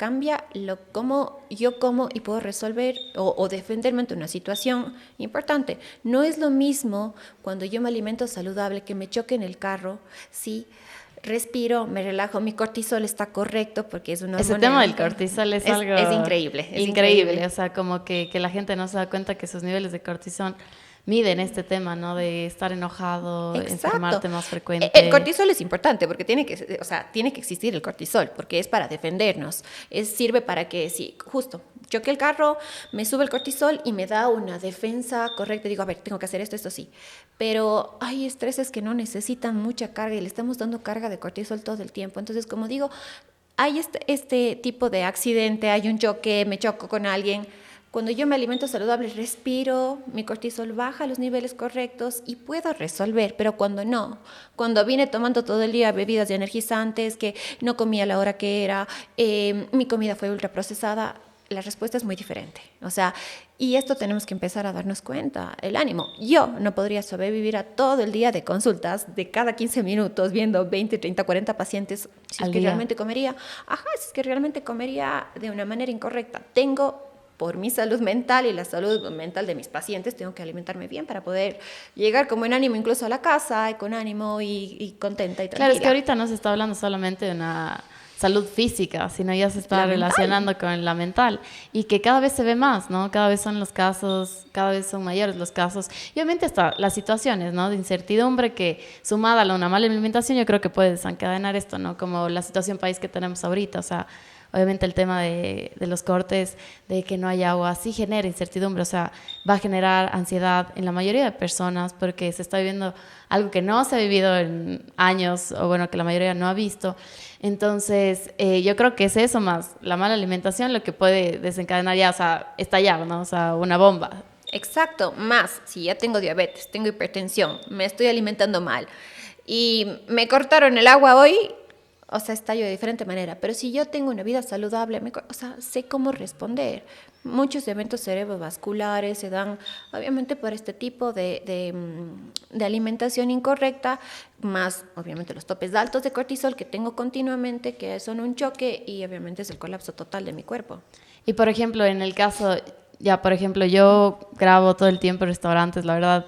Speaker 2: cómo yo como y puedo resolver o defenderme ante una situación importante. No es lo mismo cuando yo me alimento saludable, que me choque en el carro, sí, respiro, me relajo, mi cortisol está correcto porque es una hormona.
Speaker 1: Ese tema del cortisol es algo...
Speaker 2: Es increíble.
Speaker 1: Increíble, o sea, como que la gente no se da cuenta que sus niveles de cortisol miden este tema, ¿no? De estar enojado, enfermarte más frecuente.
Speaker 2: El cortisol es importante porque tiene que existir el cortisol porque es para defendernos. Sirve para que, sí, justo, choque el carro, me sube el cortisol y me da una defensa correcta. Digo, a ver, tengo que hacer esto sí. Pero hay estreses que no necesitan mucha carga y le estamos dando carga de cortisol todo el tiempo. Entonces, como digo, hay este tipo de accidente, hay un choque, me choco con alguien. Cuando yo me alimento saludable, respiro, mi cortisol baja a los niveles correctos y puedo resolver, pero cuando vine tomando todo el día bebidas energizantes, que no comía a la hora que era, mi comida fue ultraprocesada, la respuesta es muy diferente. O sea, y esto tenemos que empezar a darnos cuenta, el ánimo. Yo no podría sobrevivir a todo el día de consultas, de cada 15 minutos, viendo 20, 30, 40 pacientes, si es que realmente comería de una manera incorrecta. Por mi salud mental y la salud mental de mis pacientes, tengo que alimentarme bien para poder llegar con buen ánimo incluso a la casa, con ánimo y contenta y tranquila.
Speaker 1: Claro, es que ahorita no se está hablando solamente de una salud física, sino ya se está relacionando con la mental y que cada vez se ve más, ¿no? Cada vez son mayores los casos y obviamente hasta las situaciones, ¿no? De incertidumbre que sumada a una mala alimentación yo creo que puede desencadenar esto, ¿no? Como la situación país que tenemos ahorita, o sea, obviamente el tema de los cortes, de que no haya agua, sí genera incertidumbre, o sea, va a generar ansiedad en la mayoría de personas porque se está viviendo algo que no se ha vivido en años, o bueno, que la mayoría no ha visto. Entonces, yo creo que es eso más, la mala alimentación, lo que puede desencadenar ya, o sea, estallar, ¿no? O sea, una bomba.
Speaker 2: Exacto, más si ya tengo diabetes, tengo hipertensión, me estoy alimentando mal y me cortaron el agua hoy, o sea, estallo de diferente manera. Pero si yo tengo una vida saludable, o sea, sé cómo responder. Muchos eventos cerebrovasculares se dan, obviamente, por este tipo de alimentación incorrecta, más, obviamente, los topes altos de cortisol que tengo continuamente, que son un choque y, obviamente, es el colapso total de mi cuerpo.
Speaker 1: Y, por ejemplo, en el caso, ya, por ejemplo, yo grabo todo el tiempo en restaurantes, la verdad,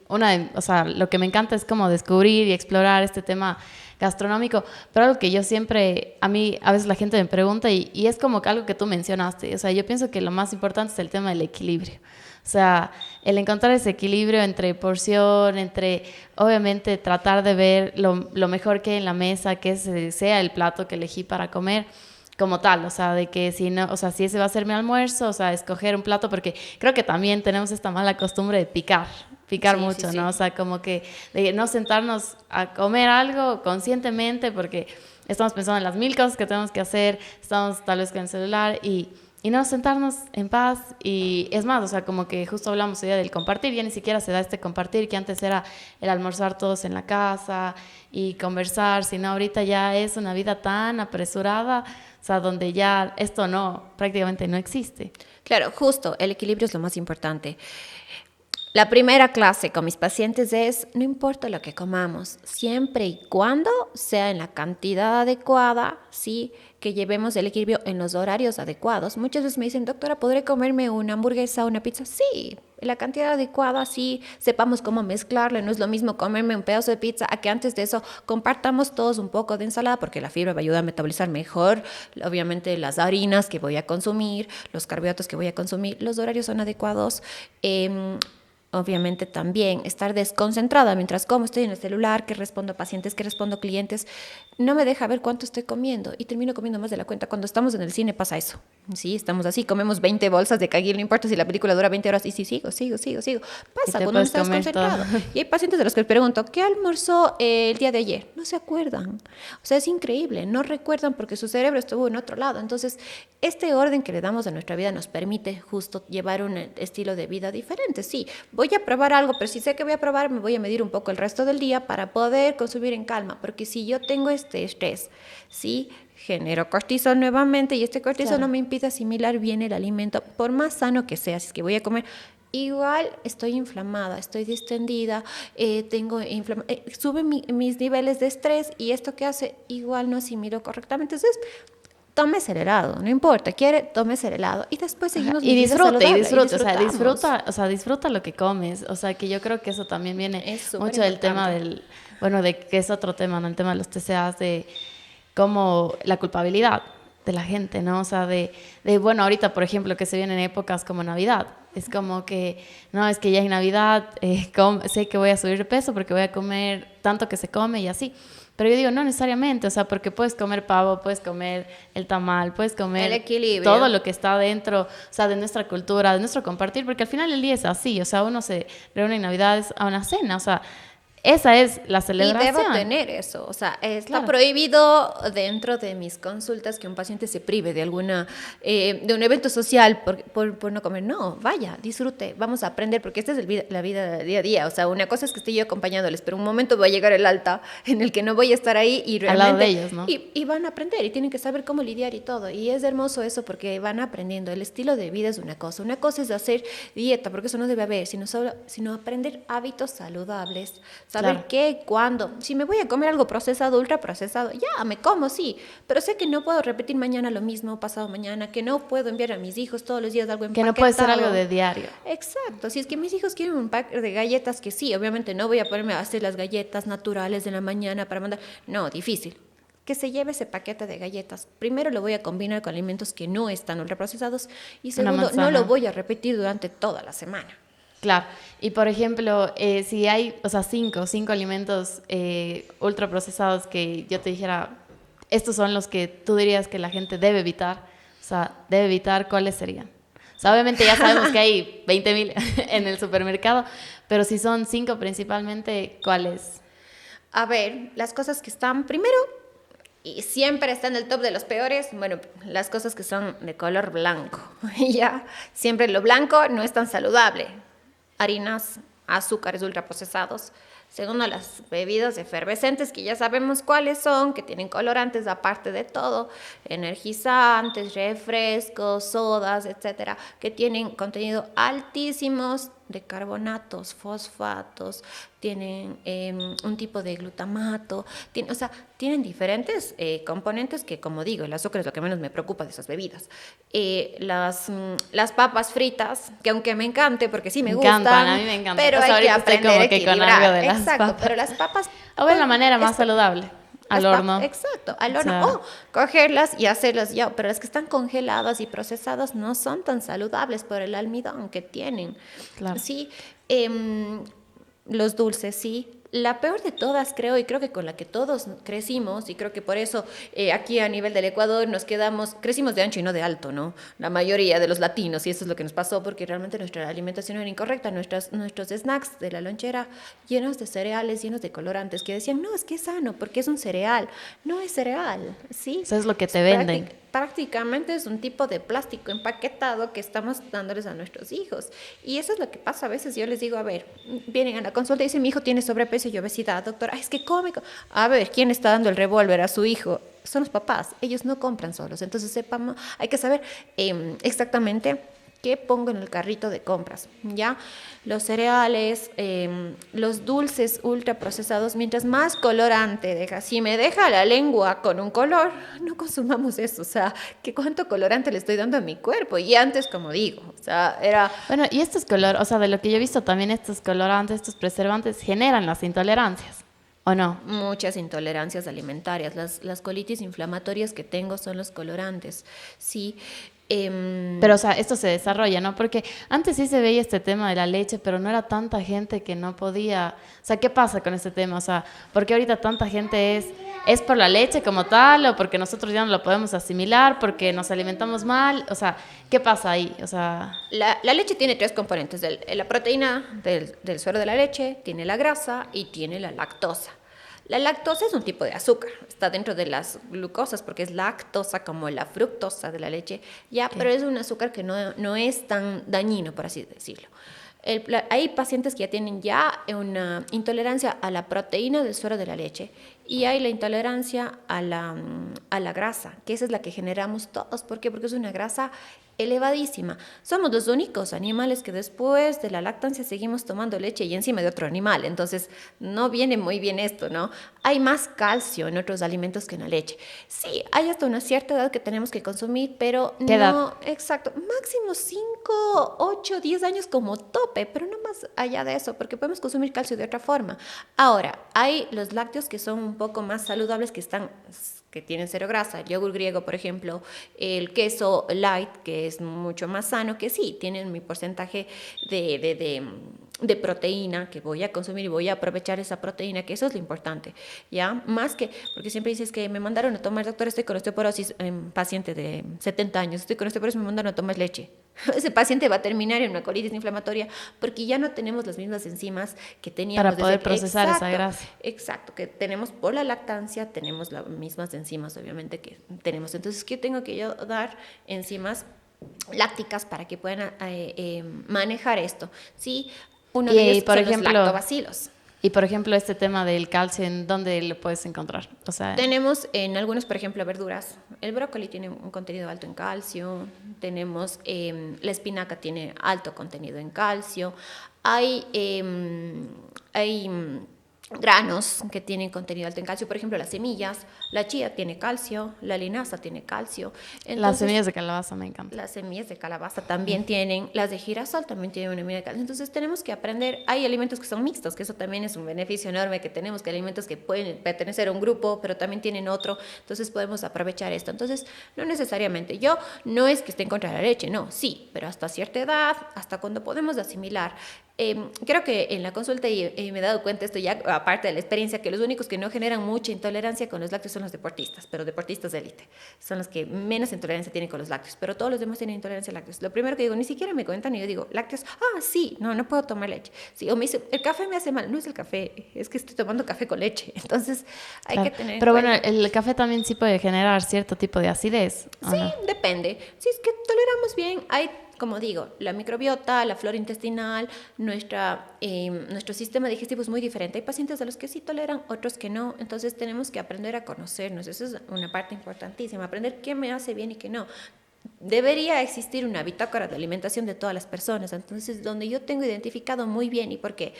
Speaker 1: o sea, lo que me encanta es como descubrir y explorar este tema gastronómico, pero algo que yo siempre, a mí, a veces la gente me pregunta y es como que algo que tú mencionaste, o sea, yo pienso que lo más importante es el tema del equilibrio, o sea, el encontrar ese equilibrio entre porción, entre, obviamente, tratar de ver lo mejor que hay en la mesa, que ese sea el plato que elegí para comer, como tal, o sea, de que si no, o sea, si ese va a ser mi almuerzo, o sea, escoger un plato, porque creo que también tenemos esta mala costumbre de picar
Speaker 2: Sí,
Speaker 1: mucho,
Speaker 2: sí,
Speaker 1: ¿no?
Speaker 2: sí.
Speaker 1: O sea, como que de no sentarnos a comer algo conscientemente porque estamos pensando en las mil cosas que tenemos que hacer, estamos tal vez con el celular y no sentarnos en paz. Y es más, o sea, como que justo hablamos hoy día del compartir, ya ni siquiera se da este compartir que antes era el almorzar todos en la casa y conversar, sino ahorita ya es una vida tan apresurada, o sea, donde ya esto prácticamente no existe.
Speaker 2: Claro, justo, el equilibrio es lo más importante. La primera clase con mis pacientes es, no importa lo que comamos, siempre y cuando sea en la cantidad adecuada, sí, que llevemos el equilibrio en los horarios adecuados. Muchas veces me dicen, doctora, ¿podré comerme una hamburguesa o una pizza? Sí, en la cantidad adecuada, sí, sepamos cómo mezclarla. No es lo mismo comerme un pedazo de pizza a que antes de eso compartamos todos un poco de ensalada, porque la fibra va a ayudar a metabolizar mejor, obviamente, las harinas que voy a consumir, los carbohidratos que voy a consumir. Los horarios son adecuados. Obviamente también estar desconcentrada mientras como, estoy en el celular, que respondo a pacientes, que respondo a clientes, no me deja ver cuánto estoy comiendo y termino comiendo más de la cuenta. Cuando estamos en el cine pasa eso, sí, estamos así, comemos 20 bolsas de caguil, no importa si la película dura 20 horas y sí, sigo.
Speaker 1: Y
Speaker 2: Pasa
Speaker 1: te
Speaker 2: cuando uno
Speaker 1: puedes
Speaker 2: está
Speaker 1: comer
Speaker 2: desconcentrado.
Speaker 1: todo.
Speaker 2: Y hay pacientes de los que les pregunto, ¿qué almorzó el día de ayer? No se acuerdan. O sea, es increíble, no recuerdan porque su cerebro estuvo en otro lado. Entonces, este orden que le damos a nuestra vida nos permite justo llevar un estilo de vida diferente. Sí, voy a probar algo, pero si sé que voy a probar, me voy a medir un poco el resto del día para poder consumir en calma, porque si yo tengo este estrés, sí, genero cortisol nuevamente y este cortisol
Speaker 1: Claro.
Speaker 2: no me impide asimilar bien el alimento, por más sano que sea. Si es que voy a comer, igual estoy inflamada, estoy distendida, suben mis niveles de estrés y esto que hace, igual no asimilo correctamente. Entonces, tómese el helado, no importa, tómese el helado y después seguimos
Speaker 1: Y
Speaker 2: mi vida saludable,
Speaker 1: disfruta, o sea, disfruta lo que comes, o sea, que yo creo que eso también viene
Speaker 2: Es súper
Speaker 1: mucho del tema
Speaker 2: importante.
Speaker 1: bueno, de que es otro tema, ¿no? El tema de los TCAs, de como la culpabilidad de la gente, ¿no? O sea, bueno, ahorita, por ejemplo, que se vienen épocas como Navidad, es como que, no, es que ya en Navidad sé que voy a subir de peso porque voy a comer tanto que se come y así. Pero yo digo, no necesariamente, o sea, porque puedes comer pavo, puedes comer el tamal, puedes comer
Speaker 2: El equilibrio.
Speaker 1: todo lo que está dentro, o sea, de nuestra cultura, de nuestro compartir, porque al final el día es así, o sea, uno se reúne en Navidades a una cena, o sea, esa es la
Speaker 2: Y
Speaker 1: celebración.
Speaker 2: debo tener eso, o sea, está
Speaker 1: Claro.
Speaker 2: prohibido dentro de mis consultas que un paciente se prive de de un evento social por no comer. No, vaya, disfrute, vamos a aprender, porque esta es la vida día a día. O sea, una cosa es que estoy yo acompañándoles, pero un momento va a llegar el alta en el que no voy a estar ahí y
Speaker 1: Al
Speaker 2: realmente...
Speaker 1: lado de ellos, ¿no?
Speaker 2: Y van a aprender y tienen que saber cómo lidiar y todo. Y es hermoso eso porque van aprendiendo. El estilo de vida es una cosa. Una cosa es hacer dieta, porque eso no debe haber, sino aprender hábitos saludables. Saber
Speaker 1: Claro.
Speaker 2: qué, cuándo. Si me voy a comer algo procesado, ultra procesado, ya, me como, sí. Pero sé que no puedo repetir mañana lo mismo, pasado mañana, que no puedo enviar a mis hijos todos los días algo
Speaker 1: Que
Speaker 2: empaquetado.
Speaker 1: no puede ser algo de diario.
Speaker 2: Exacto. Si es que mis hijos quieren un pack de galletas, que sí, obviamente no voy a ponerme a hacer las galletas naturales de la mañana para mandar. No, difícil. Que se lleve ese paquete de galletas. Primero lo voy a combinar con alimentos que no están ultraprocesados y segundo, no
Speaker 1: manzana.
Speaker 2: lo voy a repetir durante toda la semana.
Speaker 1: Claro, y por ejemplo, si hay, o sea, cinco alimentos ultraprocesados que yo te dijera, estos son los que tú dirías que la gente debe evitar. O sea, debe evitar, ¿cuáles serían? O sea, obviamente ya sabemos que hay 20.000 en el supermercado, pero si son 5 principalmente, ¿cuáles?
Speaker 2: A ver, las cosas que están primero y siempre están en el top de los peores, bueno, las cosas que son de color blanco. Ya, siempre lo blanco no es tan saludable. Harinas, azúcares ultraprocesados. Segundo, las bebidas efervescentes, que ya sabemos cuáles son, que tienen colorantes aparte de todo, energizantes, refrescos, sodas, etcétera, que tienen contenido altísimos de carbonatos, fosfatos, tienen un tipo de glutamato, o sea, tienen diferentes componentes que, como digo, el azúcar es lo que menos me preocupa de esas bebidas. Las papas fritas, que aunque me encante, porque sí me gustan,
Speaker 1: a mí me encantan,
Speaker 2: pero hay que aprender a equilibrar. Exacto,
Speaker 1: papas.
Speaker 2: pero las papas...
Speaker 1: O es la manera más saludable. Al horno.
Speaker 2: Exacto, al horno. O cogerlas y hacerlas ya, pero las que están congeladas y procesadas no son tan saludables por el almidón que tienen.
Speaker 1: Claro.
Speaker 2: Sí, los dulces, sí. La peor de todas, creo, y creo que con la que todos crecimos, y creo que por eso aquí a nivel del Ecuador crecimos de ancho y no de alto, ¿no? La mayoría de los latinos, y eso es lo que nos pasó, porque realmente nuestra alimentación era incorrecta, nuestros snacks de la lonchera llenos de cereales, llenos de colorantes, que decían, no, es que es sano, porque es un cereal. No es cereal, ¿sí?
Speaker 1: Eso es lo que te venden.
Speaker 2: Prácticamente es un tipo de plástico empaquetado que estamos dándoles a nuestros hijos. Y eso es lo que pasa a veces. Yo les digo, a ver, vienen a la consulta y dicen, mi hijo tiene sobrepeso y obesidad. Doctor, es que cómico. A ver, ¿quién está dando el revólver a su hijo? Son los papás. Ellos no compran solos. Entonces, hay que saber exactamente qué pongo en el carrito de compras, ¿ya? Los cereales, los dulces ultraprocesados, mientras más colorante deja. Si me deja la lengua con un color, no consumamos eso. O sea, ¿qué cuánto colorante le estoy dando a mi cuerpo? Y antes, como digo, o sea, era...
Speaker 1: Bueno, y estos colores, o sea, de lo que yo he visto también, estos colorantes, estos preservantes generan las intolerancias, ¿o no?
Speaker 2: Muchas intolerancias alimentarias. Las colitis inflamatorias que tengo son los colorantes, sí.
Speaker 1: Pero, o sea, esto se desarrolla, ¿no? Porque antes sí se veía este tema de la leche, pero no era tanta gente que no podía... O sea, ¿qué pasa con este tema? O sea, ¿por qué ahorita tanta gente es por la leche como tal o porque nosotros ya no lo podemos asimilar, porque nos alimentamos mal? O sea, ¿qué pasa ahí? O sea...
Speaker 2: La leche tiene 3 componentes. La proteína del suero de la leche, tiene la grasa y tiene la lactosa. La lactosa es un tipo de azúcar, está dentro de las glucosas porque es lactosa como la fructosa de la leche, ya, okay. Pero es un azúcar que no es tan dañino, por así decirlo. Hay pacientes que ya tienen una intolerancia a la proteína del suero de la leche y hay la intolerancia a la grasa, que esa es la que generamos todos. ¿Por qué? Porque es una grasa elevadísima. Somos los únicos animales que después de la lactancia seguimos tomando leche y encima de otro animal. Entonces, no viene muy bien esto, ¿no? Hay más calcio en otros alimentos que en la leche. Sí, hay hasta una cierta edad que tenemos que consumir, pero
Speaker 1: ¿qué edad?
Speaker 2: Exacto, máximo 5, 8, 10 años como tope, pero no más allá de eso, porque podemos consumir calcio de otra forma. Ahora, hay los lácteos que son un poco más saludables, que tienen cero grasa, el yogur griego, por ejemplo, el queso light, que es mucho más sano, que sí, tienen mi porcentaje de proteína que voy a consumir y voy a aprovechar esa proteína, que eso es lo importante, ¿ya? Más que, porque siempre dices que me mandaron a tomar, doctor, estoy con osteoporosis, paciente de 70 años, estoy con osteoporosis, me mandaron a tomar leche. Ese paciente va a terminar en una colitis inflamatoria porque ya no tenemos las mismas enzimas que teníamos.
Speaker 1: Para poder procesar esa grasa.
Speaker 2: Exacto, que tenemos por la lactancia, tenemos las mismas enzimas, obviamente, que tenemos. Entonces, ¿qué tengo que yo dar? Enzimas lácticas para que puedan manejar esto. Sí, uno de ellos son los lactobacilos.
Speaker 1: Y, por ejemplo, este tema del calcio, ¿en dónde lo puedes encontrar? O sea,
Speaker 2: tenemos en algunos, por ejemplo, verduras. El brócoli tiene un contenido alto en calcio. Tenemos, la espinaca tiene alto contenido en calcio. Hay granos que tienen contenido alto en calcio, por ejemplo, las semillas, la chía tiene calcio, la linaza tiene calcio. Entonces,
Speaker 1: las semillas de calabaza me encantan.
Speaker 2: Las semillas de calabaza también tienen, las de girasol también tienen una mina de calcio. Entonces tenemos que aprender, hay alimentos que son mixtos, que eso también es un beneficio enorme que tenemos, que hay alimentos que pueden pertenecer a un grupo, pero también tienen otro, entonces podemos aprovechar esto. Entonces, no necesariamente, yo no es que esté en contra de la leche, no, sí, pero hasta cierta edad, hasta cuando podemos asimilar. Creo que en la consulta, y me he dado cuenta esto ya aparte de la experiencia, que los únicos que no generan mucha intolerancia con los lácteos son los deportistas, pero deportistas de élite. Son los que menos intolerancia tienen con los lácteos, pero todos los demás tienen intolerancia a lácteos. Lo primero que digo, ni siquiera me cuentan y yo digo, lácteos, sí, no puedo tomar leche. Sí, o me dice, el café me hace mal. No es el café, es que estoy tomando café con leche. Entonces hay que tener
Speaker 1: Pero bueno, el café también sí puede generar cierto tipo de acidez.
Speaker 2: Sí, no? Depende. Si es que toleramos bien, hay, como digo, la microbiota, la flora intestinal, nuestro sistema digestivo es muy diferente. Hay pacientes de los que sí toleran, otros que no. Entonces tenemos que aprender a conocernos. Esa es una parte importantísima, aprender qué me hace bien y qué no. Debería existir una bitácora de alimentación de todas las personas. Entonces, donde yo tengo identificado muy bien y por qué.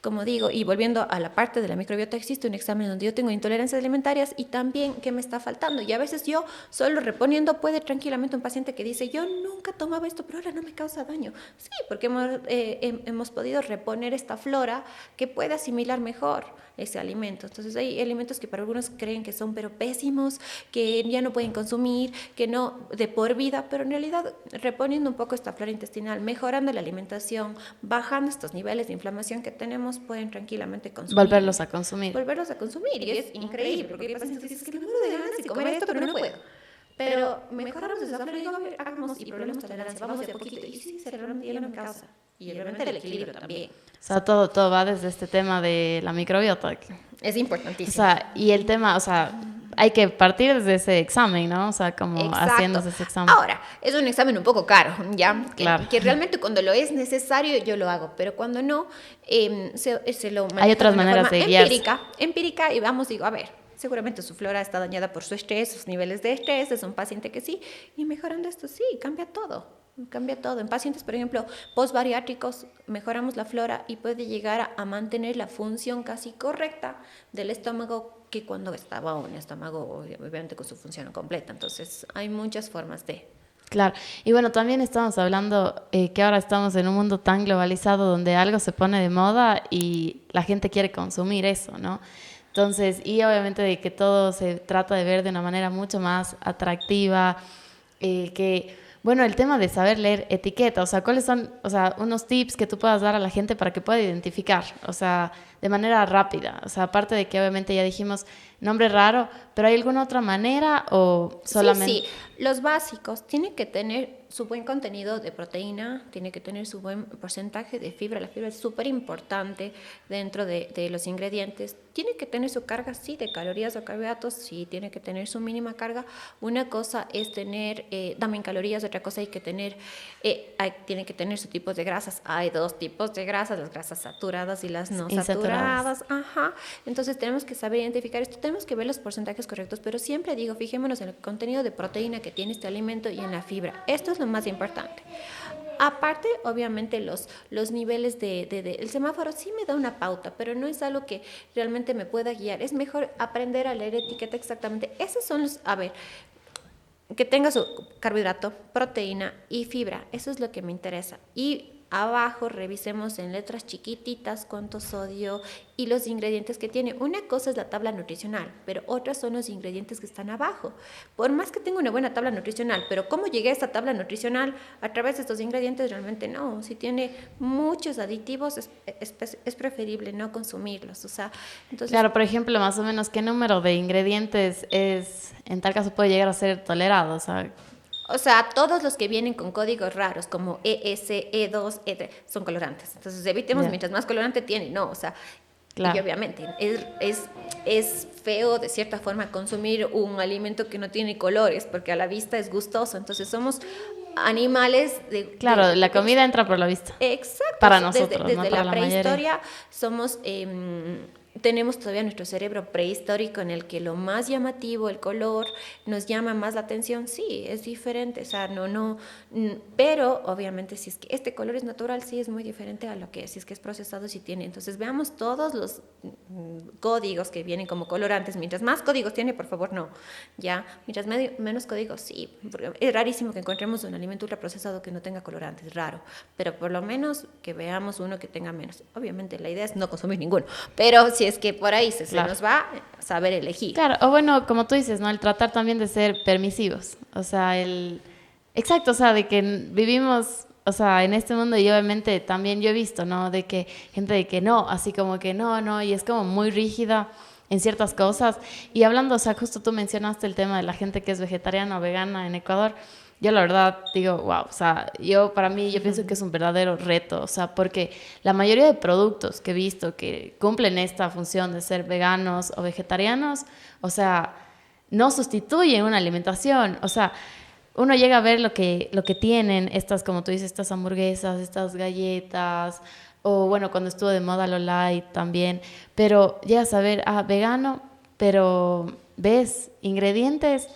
Speaker 2: Como digo, y volviendo a la parte de la microbiota, existe un examen donde yo tengo intolerancias alimentarias y también qué me está faltando. Y a veces yo solo reponiendo puede tranquilamente un paciente que dice, yo nunca tomaba esto, pero ahora no me causa daño. Sí, porque hemos podido reponer esta flora que puede asimilar mejor ese alimento. Entonces hay alimentos que para algunos creen que son pero pésimos, que ya no pueden consumir, que no de por vida, pero en realidad reponiendo un poco esta flora intestinal, mejorando la alimentación, bajando estos niveles de inflamación que tenemos, pueden tranquilamente consumir.
Speaker 1: Volverlos a consumir.
Speaker 2: Y es increíble, porque hay pacientes que dicen, es que me muero de ganas de comer esto, pero no puedo. Pero mejoramos esa flora y digo, a ver, hagamos y problemas de tolerancia, vamos de a poquito. Y sí, realmente ya no me causa. Y realmente el equilibrio también.
Speaker 1: O sea, todo va desde este tema de la microbiota.
Speaker 2: Es importantísimo.
Speaker 1: O sea, y el tema, o sea, hay que partir desde ese examen, ¿no? O sea, como
Speaker 2: Exacto.
Speaker 1: haciéndose ese examen.
Speaker 2: Ahora, es un examen un poco caro, ¿ya?
Speaker 1: Claro.
Speaker 2: Que realmente cuando lo es necesario yo lo hago, pero cuando no, se lo maneja
Speaker 1: hay otras maneras de guiarse.
Speaker 2: Empírica, y vamos, digo, a ver, seguramente su flora está dañada por su estrés, sus niveles de estrés, es un paciente que sí, y mejorando esto sí, cambia todo. En pacientes, por ejemplo, postbariátricos, mejoramos la flora y puede llegar a mantener la función casi correcta del estómago que cuando estaba un estómago, obviamente, con su función completa. Entonces, hay muchas formas de...
Speaker 1: Claro, y bueno, también estamos hablando que ahora estamos en un mundo tan globalizado donde algo se pone de moda y la gente quiere consumir eso, ¿no? Entonces, y obviamente de que todo se trata de ver de una manera mucho más atractiva, bueno, el tema de saber leer etiqueta, o sea, ¿cuáles son, o sea, unos tips que tú puedas dar a la gente para que pueda identificar, o sea, de manera rápida? O sea, aparte de que obviamente ya dijimos nombre raro, ¿pero hay alguna otra manera o solamente...?
Speaker 2: Sí, los básicos tienen que tener su buen contenido de proteína, tiene que tener su buen porcentaje de fibra. La fibra es súper importante dentro de los ingredientes. Tiene que tener su carga, sí, de calorías o carbohidratos, sí, tiene que tener su mínima carga. Una cosa es tener, también calorías, otra cosa hay que tener, tiene que tener su tipo de grasas. Hay dos tipos de grasas, las grasas saturadas y las no saturadas. Ajá. Entonces tenemos que saber identificar esto, tenemos que ver los porcentajes correctos, pero siempre digo, fijémonos en el contenido de proteína que tiene este alimento y en la fibra. Esto es lo más importante. Aparte, obviamente, los niveles el semáforo sí me da una pauta, pero no es algo que realmente me pueda guiar. Es mejor aprender a leer etiqueta exactamente. Esos son a ver, que tenga su carbohidrato, proteína y fibra. Eso es lo que me interesa. Y abajo revisemos en letras chiquititas cuánto sodio y los ingredientes que tiene. Una cosa es la tabla nutricional, pero otras son los ingredientes que están abajo. Por más que tenga una buena tabla nutricional, pero ¿cómo llegué a esta tabla nutricional? A través de estos ingredientes realmente no. Si tiene muchos aditivos, es preferible no consumirlos. O sea, entonces...
Speaker 1: Claro, por ejemplo, más o menos, ¿qué número de ingredientes en tal caso puede llegar a ser tolerado?
Speaker 2: O sea, todos los que vienen con códigos raros, como ES, E2, E3, son colorantes. Entonces, evitemos, mientras más colorante tiene, no, o sea, claro. Y obviamente es feo de cierta forma consumir un alimento que no tiene colores, porque a la vista es gustoso. Entonces, somos animales de...
Speaker 1: Claro, la comida entra por la vista.
Speaker 2: Para
Speaker 1: Para nosotros,
Speaker 2: desde
Speaker 1: no para
Speaker 2: la prehistoria somos... tenemos todavía nuestro cerebro prehistórico en el que lo más llamativo, el color, nos llama más la atención. Sí, es diferente, o sea, pero obviamente si es que este color es natural, sí es muy diferente a lo que si es que es procesado, sí tiene. Entonces veamos todos los códigos que vienen como colorantes. Mientras más códigos tiene, por favor, no. Ya, mientras menos códigos, sí. Es rarísimo que encontremos un alimento ultraprocesado que no tenga colorantes, es raro. Pero por lo menos que veamos uno que tenga menos. Obviamente la idea es no consumir ninguno, pero si es que por ahí se nos va a saber elegir.
Speaker 1: Claro, o bueno, como tú dices, ¿no? El tratar también de ser permisivos. O sea, exacto, o sea, de que vivimos o sea, en este mundo, y obviamente también yo he visto, ¿no? De que gente de que no, así como que no, y es como muy rígida en ciertas cosas. Y hablando, o sea, justo tú mencionaste el tema de la gente que es vegetariana o vegana en Ecuador. Yo la verdad digo, wow, o sea, para mí, yo pienso que es un verdadero reto, o sea, porque la mayoría de productos que he visto que cumplen esta función de ser veganos o vegetarianos, o sea, no sustituyen una alimentación, o sea, uno llega a ver lo que tienen, estas, como tú dices, estas hamburguesas, estas galletas, o bueno, cuando estuvo de moda lo light también, pero llegas a ver, vegano, pero ves ingredientes.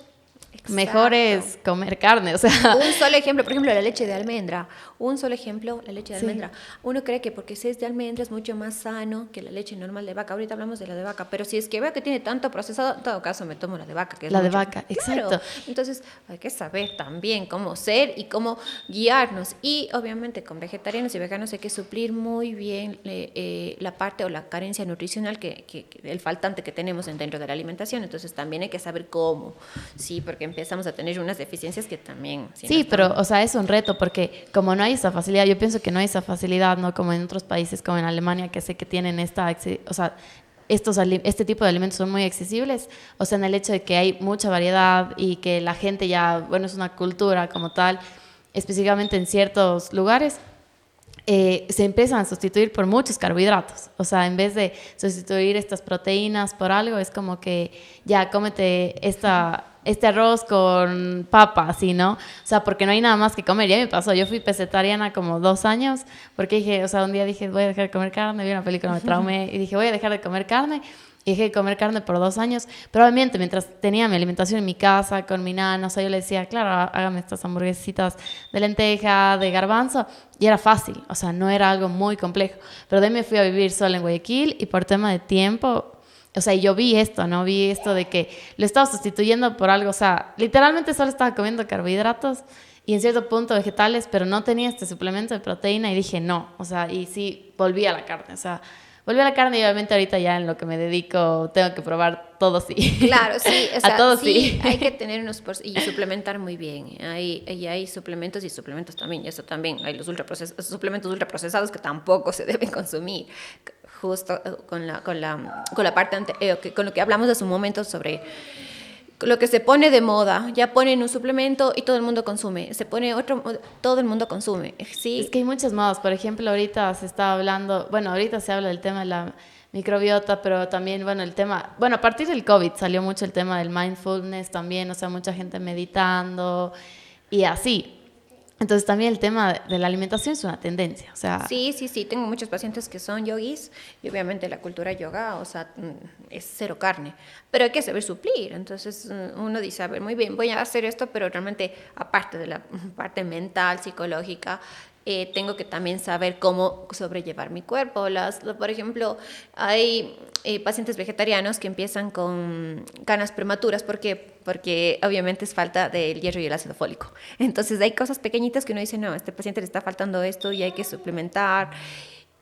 Speaker 1: Exacto. Mejor es comer carne, o sea.
Speaker 2: Un solo ejemplo, por ejemplo, la leche de almendra. Un solo ejemplo, la leche de almendra. Uno cree que porque si es de almendra es mucho más sano que la leche normal de vaca. Ahorita hablamos de la de vaca, pero si es que veo que tiene tanto procesado, en todo caso me tomo la de vaca. Que es
Speaker 1: la de vaca, exacto.
Speaker 2: Claro. Entonces hay que saber también cómo ser y cómo guiarnos. Y obviamente con vegetarianos y veganos hay que suplir muy bien la parte o la carencia nutricional, el faltante que tenemos dentro de la alimentación. Entonces también hay que saber cómo, sí, porque empezamos a tener unas deficiencias que también...
Speaker 1: Sí, pero, o sea, es un reto porque como no hay esa facilidad, yo pienso que no hay esa facilidad, ¿no? Como en otros países, como en Alemania, que sé que tienen o sea, este tipo de alimentos son muy accesibles, o sea, en el hecho de que hay mucha variedad y que la gente ya, bueno, es una cultura como tal, específicamente en ciertos lugares, se empiezan a sustituir por muchos carbohidratos. O sea, en vez de sustituir estas proteínas por algo, es como que ya cómete este arroz con papa, así, ¿no? O sea, porque no hay nada más que comer. Ya me pasó, yo fui pescetariana como 2 años, porque dije, o sea, un día dije, voy a dejar de comer carne, vi una película, me traumé, y dije, voy a dejar de comer carne, y dejé de comer carne por 2 años, pero obviamente mientras tenía mi alimentación en mi casa, con mi nana, o sea, yo le decía, claro, hágame estas hamburguesitas de lenteja, de garbanzo, y era fácil, o sea, no era algo muy complejo, pero de ahí me fui a vivir sola en Guayaquil, y por tema de tiempo, o sea, yo vi esto, ¿no? Vi esto de que lo estaba sustituyendo por algo, o sea, literalmente solo estaba comiendo carbohidratos, y en cierto punto vegetales, pero no tenía este suplemento de proteína, y dije, no, o sea, y sí, volví a la carne, o sea, volví a la carne y obviamente ahorita ya en lo que me dedico tengo que probar todo sí.
Speaker 2: Claro, sí. O sea,
Speaker 1: a todo sí.
Speaker 2: Hay que tener y suplementar muy bien. Hay suplementos y suplementos también. Y eso también. Hay los suplementos ultraprocesados que tampoco se deben consumir. Justo con la parte con lo que hablamos hace un momento sobre lo que se pone de moda, ya ponen un suplemento y todo el mundo consume, se pone otro, todo el mundo consume, ¿sí?
Speaker 1: Es que hay muchas modas, por ejemplo, ahorita se está hablando, bueno, ahorita se habla del tema de la microbiota, pero también, bueno, a partir del COVID salió mucho el tema del mindfulness también, o sea, mucha gente meditando y así. Entonces también el tema de la alimentación es una tendencia, o sea...
Speaker 2: Sí, tengo muchos pacientes que son yogis y obviamente la cultura yoga, o sea, es cero carne, pero hay que saber suplir, entonces uno dice, a ver, muy bien, voy a hacer esto, pero realmente aparte de la parte mental, psicológica, tengo que también saber cómo sobrellevar mi cuerpo. Por ejemplo, hay pacientes vegetarianos que empiezan con canas prematuras porque obviamente es falta del hierro y el ácido fólico. Entonces hay cosas pequeñitas que uno dice, no, a este paciente le está faltando esto y hay que suplementar.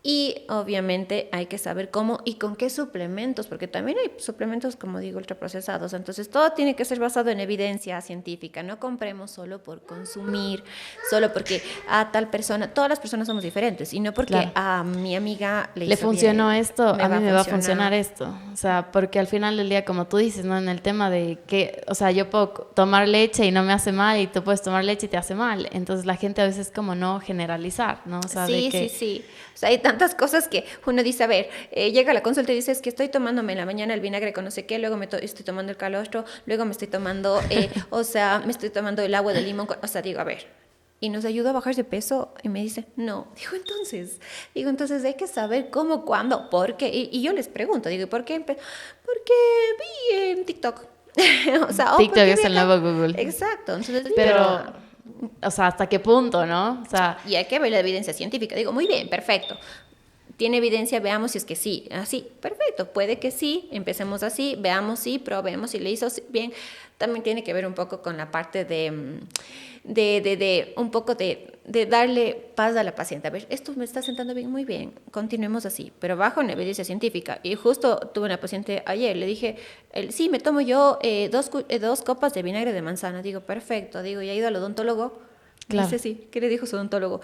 Speaker 2: Y obviamente hay que saber cómo y con qué suplementos, porque también hay suplementos, como digo, ultraprocesados. Entonces todo tiene que ser basado en evidencia científica. No compremos solo por consumir, solo porque a tal persona, todas las personas somos diferentes y no porque claro, a mi amiga le
Speaker 1: funcionó bien, esto, a mí me va a funcionar esto. O sea, porque al final del día, como tú dices, ¿no? En el tema de que, o sea, yo puedo tomar leche y no me hace mal y tú puedes tomar leche y te hace mal. Entonces la gente a veces como no generalizar, ¿no? O sea,
Speaker 2: sí,
Speaker 1: de que,
Speaker 2: sí. O sea, hay tantas cosas que uno dice, a ver, llega a la consulta y dice, es que estoy tomándome en la mañana el vinagre con no sé qué, luego estoy tomando el calostro, luego me estoy tomando, me estoy tomando el agua de limón, o sea, digo, a ver, ¿y nos ayuda a bajar de peso? Y me dice, no. Digo, entonces hay que saber cómo, cuándo, por qué. Y yo les pregunto, digo, ¿por qué? Porque vi en TikTok.
Speaker 1: O sea, TikTok es el nuevo Google.
Speaker 2: Exacto. Entonces,
Speaker 1: pero... O sea, ¿hasta qué punto, no? O sea,
Speaker 2: y hay que ver la evidencia científica. Digo, muy bien, perfecto. ¿Tiene evidencia? Veamos si es que sí. Así, perfecto. Puede que sí. Empecemos así, veamos si, probemos si le hizo bien. También tiene que ver un poco con la parte de un poco de darle paz a la paciente. A ver, esto me está sentando bien, muy bien. Continuemos así, pero bajo una evidencia científica. Y justo tuve una paciente ayer, le dije, sí, me tomo yo 2 copas de vinagre de manzana. Digo, perfecto. Digo, ¿ya he ido al odontólogo?
Speaker 1: Claro.
Speaker 2: Dice, sí, ¿qué le dijo su odontólogo?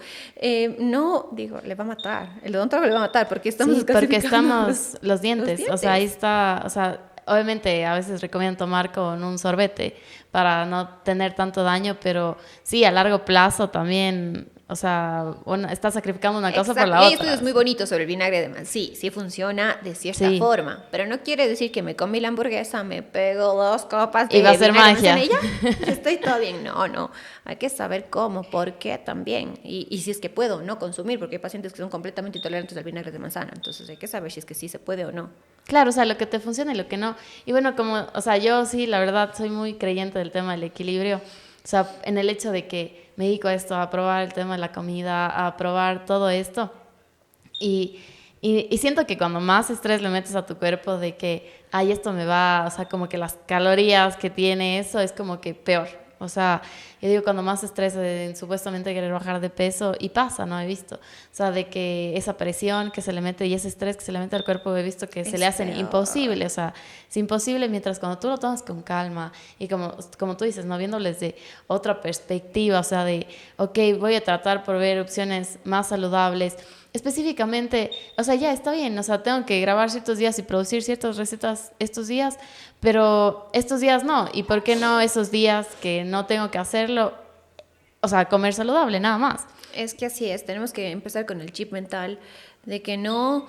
Speaker 2: No, digo, le va a matar. El odontólogo le va a matar porque estamos
Speaker 1: Sí, porque
Speaker 2: clasificando
Speaker 1: estamos los dientes. O sea, ahí está, o sea, obviamente a veces recomiendan tomar con un sorbete para no tener tanto daño, pero sí, a largo plazo también, o sea, uno está sacrificando una cosa por la
Speaker 2: Y hay
Speaker 1: otra.
Speaker 2: estudios muy bonitos sobre el vinagre de manzana. Sí, sí funciona de cierta
Speaker 1: Sí.
Speaker 2: forma, pero no quiere decir que me comí la hamburguesa, me pego 2 copas de
Speaker 1: Y va a ser
Speaker 2: vinagre de
Speaker 1: magia.
Speaker 2: manzana y ya, estoy todo bien. No, hay que saber cómo, por qué también. Y si es que puedo o no consumir, porque hay pacientes que son completamente intolerantes al vinagre de manzana, entonces hay que saber si es que sí se puede o no.
Speaker 1: Claro, o sea, lo que te funciona y lo que no. Y bueno, como, o sea, yo sí, la verdad, soy muy creyente del tema del equilibrio. O sea, en el hecho de que me dedico a esto, a probar el tema de la comida, a probar todo esto. Y siento que cuando más estrés le metes a tu cuerpo de que, ay, esto me va, o sea, como que las calorías que tiene eso es como que peor. O sea, yo digo, cuando más estrés en supuestamente querer bajar de peso, y pasa, ¿no? He visto. O sea, de que esa presión que se le mete y ese estrés que se le mete al cuerpo, he visto que se le hacen imposible. O sea, es imposible mientras cuando tú lo tomas con calma y como tú dices, ¿no? Viéndoles de otra perspectiva, o sea, de, ok, voy a tratar por ver opciones más saludables. Específicamente, o sea, ya está bien, o sea, tengo que grabar ciertos días y producir ciertas recetas estos días, pero estos días no. ¿Y por qué no esos días que no tengo que hacerlo? O sea, comer saludable, nada más.
Speaker 2: Es que así es, tenemos que empezar con el chip mental de que no,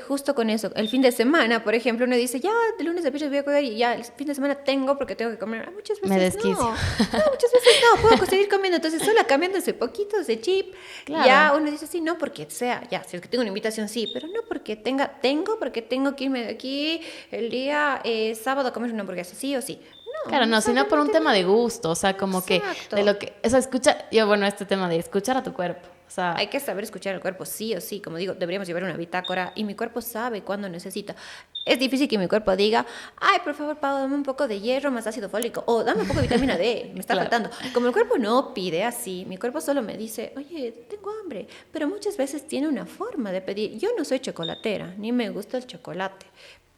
Speaker 2: justo con eso, el fin de semana, por ejemplo, uno dice, ya, de lunes a viernes voy a cuidar y ya, el fin de semana tengo porque tengo que comer. Muchas veces
Speaker 1: Me desquicio.
Speaker 2: muchas veces no, puedo seguir comiendo, entonces solo cambiando ese poquito, ese chip,
Speaker 1: Claro.
Speaker 2: ya uno dice, sí, no porque sea, ya, si es que tengo una invitación, sí, pero no porque porque tengo que irme de aquí el día sábado a comer una hamburguesa, sí o sí.
Speaker 1: Claro, no, sino por un tema de gusto, o sea, como
Speaker 2: Exacto.
Speaker 1: que de lo que, o sea, escucha, yo, bueno, este tema de escuchar a tu cuerpo, o sea,
Speaker 2: Hay que saber escuchar el cuerpo, sí o sí. Como digo, deberíamos llevar una bitácora y mi cuerpo sabe cuándo necesita. Es difícil que mi cuerpo diga, ay, por favor, Pau, dame un poco de hierro más ácido fólico o dame un poco de vitamina D, me está
Speaker 1: Claro.
Speaker 2: faltando. Como el cuerpo no pide así, mi cuerpo solo me dice, oye, tengo hambre, pero muchas veces tiene una forma de pedir. Yo no soy chocolatera, ni me gusta el chocolate.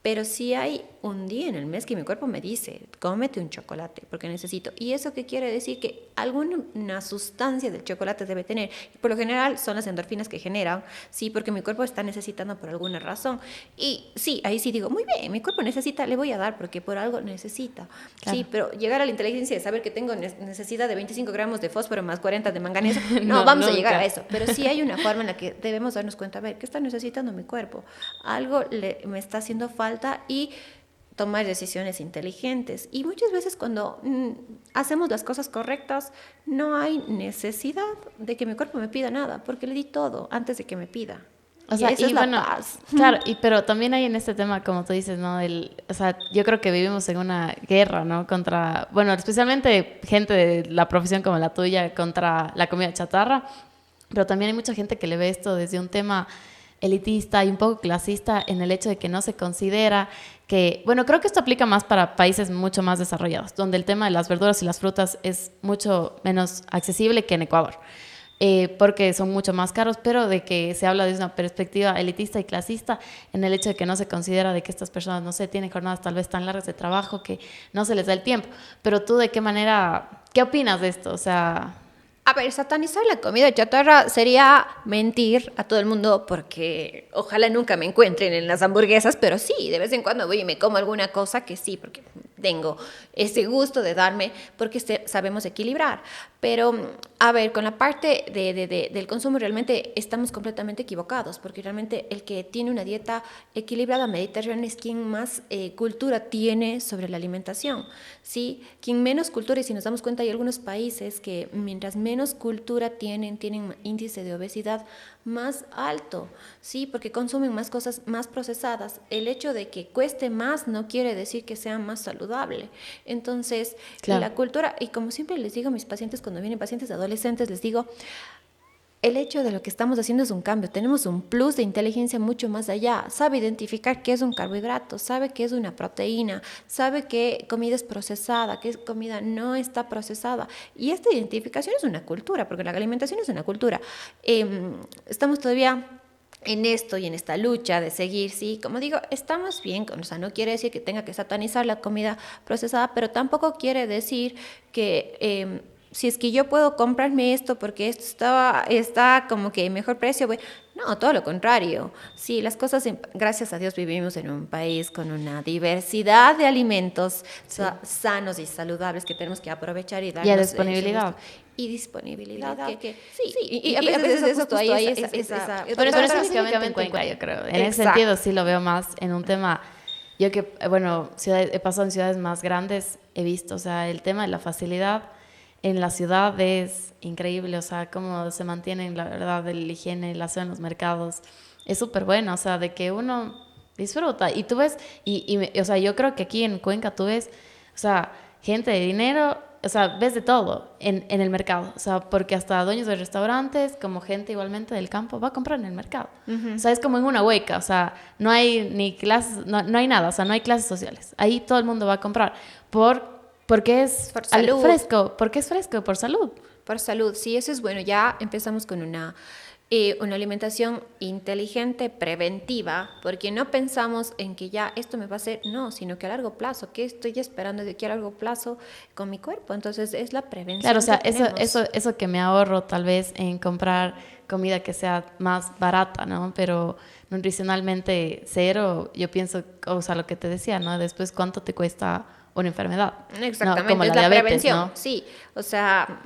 Speaker 2: Pero sí hay un día en el mes que mi cuerpo me dice, cómete un chocolate, porque necesito. ¿Y eso qué quiere decir? Que alguna sustancia del chocolate debe tener. Y por lo general son las endorfinas que generan, sí, porque mi cuerpo está necesitando por alguna razón. Y sí, ahí sí digo, muy bien, mi cuerpo necesita, le voy a dar, porque por algo necesita.
Speaker 1: Claro.
Speaker 2: Sí, pero llegar a la inteligencia de saber que tengo necesidad de 25 gramos de fósforo más 40 de manganeso, no,
Speaker 1: No,
Speaker 2: vamos a
Speaker 1: nunca.
Speaker 2: llegar a eso. Pero sí hay una forma en la que debemos darnos cuenta, a ver, ¿qué está necesitando mi cuerpo? Algo me está haciendo falta y tomar decisiones inteligentes. Y muchas veces cuando hacemos las cosas correctas, no hay necesidad de que mi cuerpo me pida nada, porque le di todo antes de que me pida.
Speaker 1: o sea,
Speaker 2: esa es
Speaker 1: bueno,
Speaker 2: la paz.
Speaker 1: claro, pero también hay en este tema, como tú dices, ¿no? O sea, yo creo que vivimos en una guerra, ¿no? Contra, bueno, especialmente gente de la profesión como la tuya, contra la comida chatarra, pero también hay mucha gente que le ve esto desde un tema elitista y un poco clasista en el hecho de que no se considera que, bueno, creo que esto aplica más para países mucho más desarrollados, donde el tema de las verduras y las frutas es mucho menos accesible que en Ecuador, porque son mucho más caros, pero de que se habla desde una perspectiva elitista y clasista en el hecho de que no se considera de que estas personas, no sé, tienen jornadas tal vez tan largas de trabajo que no se les da el tiempo. Pero tú, ¿de qué manera, qué opinas de esto? O sea...
Speaker 2: A ver, satanizar la comida chatarra sería mentir a todo el mundo porque ojalá nunca me encuentren en las hamburguesas, pero sí, de vez en cuando voy y me como alguna cosa que sí, porque tengo ese gusto de darme, porque sabemos equilibrar. Pero, a ver, con la parte del consumo realmente estamos completamente equivocados, porque realmente el que tiene una dieta equilibrada mediterránea es quien más cultura tiene sobre la alimentación, ¿sí? Quien menos cultura, y si nos damos cuenta hay algunos países que mientras menos cultura tienen índice de obesidad más alto, ¿sí? Porque consumen más cosas más procesadas. El hecho de que cueste más no quiere decir que sea más saludable. Entonces,
Speaker 1: Claro.
Speaker 2: la cultura, y como siempre les digo a mis pacientes, cuando vienen pacientes adolescentes, les digo, el hecho de lo que estamos haciendo es un cambio. Tenemos un plus de inteligencia mucho más allá. Sabe identificar qué es un carbohidrato, sabe qué es una proteína, sabe qué comida es procesada, qué comida no está procesada. Y esta identificación es una cultura, porque la alimentación es una cultura. Estamos todavía en esto y en esta lucha de seguir, sí, como digo, estamos bien, o sea, no quiere decir que tenga que satanizar la comida procesada, pero tampoco quiere decir que si es que yo puedo comprarme esto porque esto está como que mejor precio, no, todo lo contrario. Sí, las cosas, gracias a Dios vivimos en un país con una diversidad de alimentos sanos y saludables que tenemos que aprovechar y darnos.
Speaker 1: Y a disponibilidad.
Speaker 2: Y disponibilidad. Sí,
Speaker 1: y a veces eso justo ahí pero específicamente en Cuenca, yo creo. En ese sentido sí lo veo más en un tema. Yo que, bueno, he pasado en ciudades más grandes, he visto, o sea, el tema de la facilidad en la ciudad es increíble, o sea, cómo se mantienen, la verdad, la higiene, la aseo en los mercados. Es súper bueno, o sea, de que uno disfruta. Y tú ves, o sea, yo creo que aquí en Cuenca tú ves, o sea, gente de dinero, o sea, ves de todo en el mercado. O sea, porque hasta dueños de restaurantes, como gente igualmente del campo, va a comprar en el mercado. O sea, es como en una hueca, o sea, no hay ni clases, no hay nada, o sea, no hay clases sociales. Ahí todo el mundo va a comprar porque es fresco, porque es fresco, por salud.
Speaker 2: Por salud, sí, eso es bueno. Ya empezamos con una alimentación inteligente, preventiva, porque no pensamos en que ya esto me va a hacer, no, sino que a largo plazo, ¿qué estoy esperando de aquí a largo plazo con mi cuerpo? Entonces es la prevención.
Speaker 1: Claro, o sea, eso que me ahorro tal vez en comprar comida que sea más barata, ¿no? Pero nutricionalmente cero, yo pienso, o sea, lo que te decía, ¿no? Después, ¿cuánto te cuesta una enfermedad?
Speaker 2: Exactamente,
Speaker 1: ¿no? Como
Speaker 2: es
Speaker 1: la
Speaker 2: la
Speaker 1: diabetes,
Speaker 2: prevención,
Speaker 1: ¿no?
Speaker 2: sí. O sea,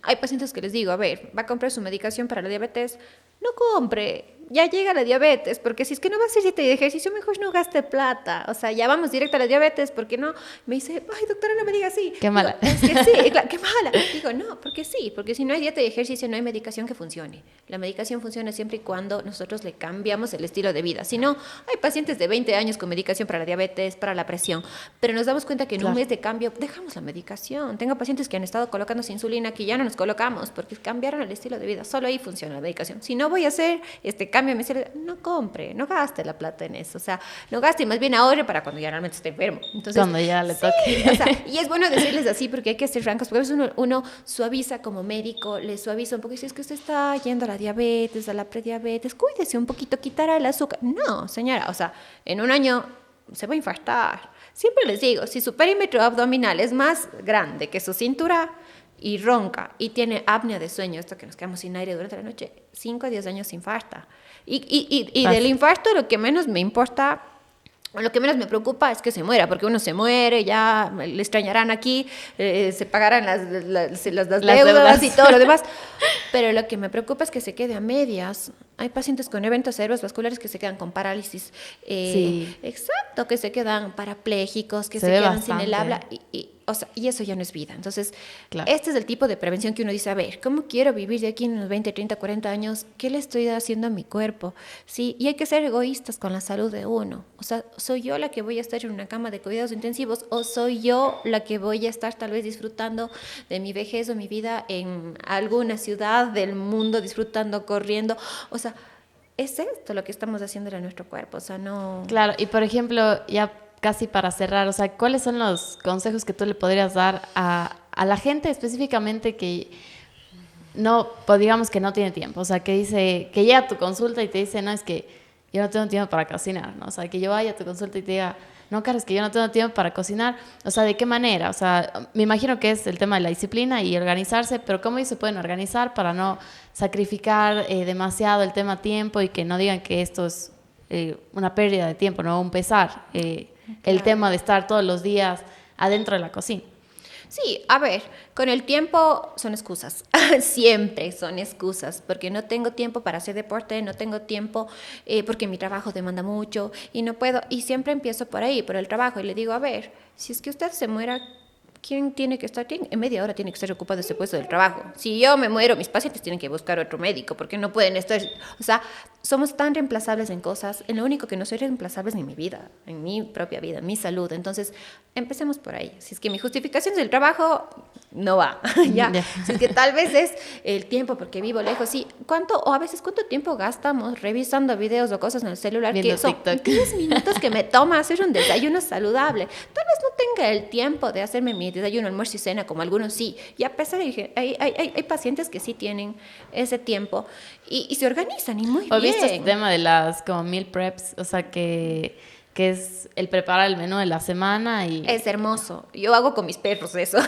Speaker 2: hay pacientes que les digo, a ver, va a comprar su medicación para la diabetes, no compre, ya llega la diabetes, porque si es que no va a hacer dieta y de ejercicio, mejor no gaste plata. O sea, ya vamos directo a la diabetes, porque no, me dice, ay, doctora, no me diga así.
Speaker 1: Qué mala.
Speaker 2: No, es que sí, claro, qué mala. Digo, no, porque sí, porque si no hay dieta y ejercicio, no hay medicación que funcione. La medicación funciona siempre y cuando nosotros le cambiamos el estilo de vida. Si no, hay pacientes de 20 años con medicación para la diabetes, para la presión, pero nos damos cuenta que en un mes de cambio dejamos la medicación. Tengo pacientes que han estado colocándose insulina que ya no nos colocamos porque cambiaron el estilo de vida. Solo ahí funciona la medicación. Si no voy a hacer este cambio, no compre, no gaste la plata en eso. O sea, no gaste y más bien ahorre para cuando ya realmente esté enfermo. Entonces,
Speaker 1: cuando ya le toque.
Speaker 2: O sea, y es bueno decirles así porque hay que ser francos, porque a veces uno suaviza como médico, le suaviza un poco y dice, es que usted está yendo a la diabetes, a la prediabetes, cuídese un poquito, quitará el azúcar. No, señora, o sea, en un año se va a infartar. Siempre les digo, si su perímetro abdominal es más grande que su cintura y ronca y tiene apnea de sueño, esto que nos quedamos sin aire durante la noche, 5 a 10 años se infarta. Y del infarto lo que menos me importa, lo que menos me preocupa es que se muera, porque uno se muere, ya le extrañarán aquí, se pagarán las deudas y todo lo demás. Pero lo que me preocupa es que se quede a medias. Hay pacientes con eventos cerebrovasculares que se quedan con parálisis.
Speaker 1: Sí.
Speaker 2: Exacto, que se quedan parapléjicos, que
Speaker 1: se
Speaker 2: quedan
Speaker 1: bastante.
Speaker 2: sin el habla. O sea, y eso ya no es vida. Entonces,
Speaker 1: claro.
Speaker 2: Este es el tipo de prevención que uno dice, a ver, ¿cómo quiero vivir de aquí en unos 20, 30, 40 años? ¿Qué le estoy haciendo a mi cuerpo? Sí, y hay que ser egoístas con la salud de uno. O sea, ¿soy yo la que voy a estar en una cama de cuidados intensivos o soy yo la que voy a estar tal vez disfrutando de mi vejez o mi vida en alguna ciudad del mundo, disfrutando, corriendo? O sea, es esto lo que estamos haciendo a nuestro cuerpo, o sea, no...
Speaker 1: Claro, y por ejemplo, ya casi para cerrar, o sea, ¿cuáles son los consejos que tú le podrías dar a la gente específicamente que no, pues digamos que no tiene tiempo? O sea, que dice, que llega a tu consulta y te dice, no, es que yo no tengo tiempo para cocinar, ¿no? O sea, que yo vaya a tu consulta y te diga, no, cara, es que yo no tengo tiempo para cocinar. O sea, ¿de qué manera? O sea, me imagino que es el tema de la disciplina y organizarse, pero ¿cómo ellos se pueden organizar para no sacrificar demasiado el tema tiempo y que no digan que esto es una pérdida de tiempo, ¿no? Un pesar. El tema de estar todos los días adentro de la cocina.
Speaker 2: Sí, a ver, con el tiempo son excusas, siempre son excusas, porque no tengo tiempo para hacer deporte, no tengo tiempo porque mi trabajo demanda mucho y no puedo, y siempre empiezo por ahí, por el trabajo, y le digo, a ver, si es que usted se muera, ¿quién tiene que estar? En media hora tiene que estar ocupado ese puesto del trabajo. Si yo me muero, mis pacientes tienen que buscar otro médico, porque no pueden estar... O sea, somos tan reemplazables en cosas, en lo único que no soy reemplazable es en mi vida, en mi propia vida, en mi salud. Entonces, empecemos por ahí. Si es que mi justificación es el trabajo, no va, ¿ya? Si es que tal vez es el tiempo porque vivo lejos, sí. O a veces, ¿cuánto tiempo gastamos revisando videos o cosas en el celular?
Speaker 1: Viendo
Speaker 2: que son
Speaker 1: TikTok.
Speaker 2: 10 minutos que me toma hacer un desayuno saludable. Tal vez no tenga el tiempo de hacerme mi desayuno, almuerzo y cena, como algunos sí. Y a pesar de que hay pacientes que sí tienen ese tiempo y se organizan y muy bien.
Speaker 1: ¿Has visto este tema de las como meal preps? O sea, que que es el preparar el menú de la semana. Y
Speaker 2: es hermoso. Yo hago con mis perros eso.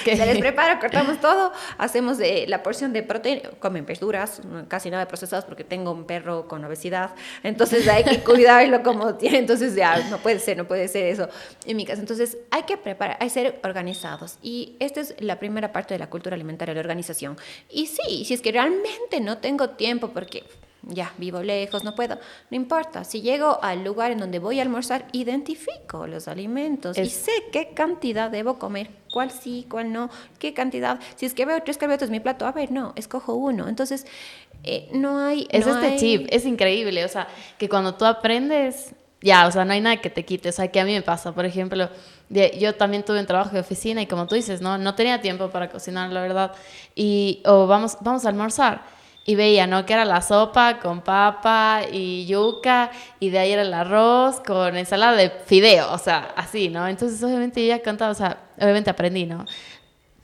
Speaker 1: Okay.
Speaker 2: Se les prepara, cortamos todo, hacemos la porción de proteína, comen verduras, casi nada de procesados porque tengo un perro con obesidad, entonces hay que cuidarlo como tiene, entonces ya no puede ser eso en mi casa. Entonces hay que preparar, hay que ser organizados y esta es la primera parte de la cultura alimentaria, la organización. Y sí, si es que realmente no tengo tiempo porque ya vivo lejos, no puedo, no importa, si llego al lugar en donde voy a almorzar, identifico los alimentos y sé qué cantidad debo comer, cuál sí, cuál no, qué cantidad, si es que veo 3 carbohidratos en mi plato, a ver, no, escojo uno, entonces no hay...
Speaker 1: Es
Speaker 2: no
Speaker 1: este
Speaker 2: hay...
Speaker 1: chip, es increíble, o sea, que cuando tú aprendes, ya, o sea, no hay nada que te quite, o sea, que a mí me pasa, por ejemplo, yo también tuve un trabajo de oficina y como tú dices, no tenía tiempo para cocinar, la verdad, o vamos a almorzar. Y veía, ¿no? Que era la sopa con papa y yuca, y de ahí era el arroz con ensalada de fideo, o sea, así, ¿no? Entonces, obviamente, yo ya contaba, o sea, obviamente aprendí, ¿no?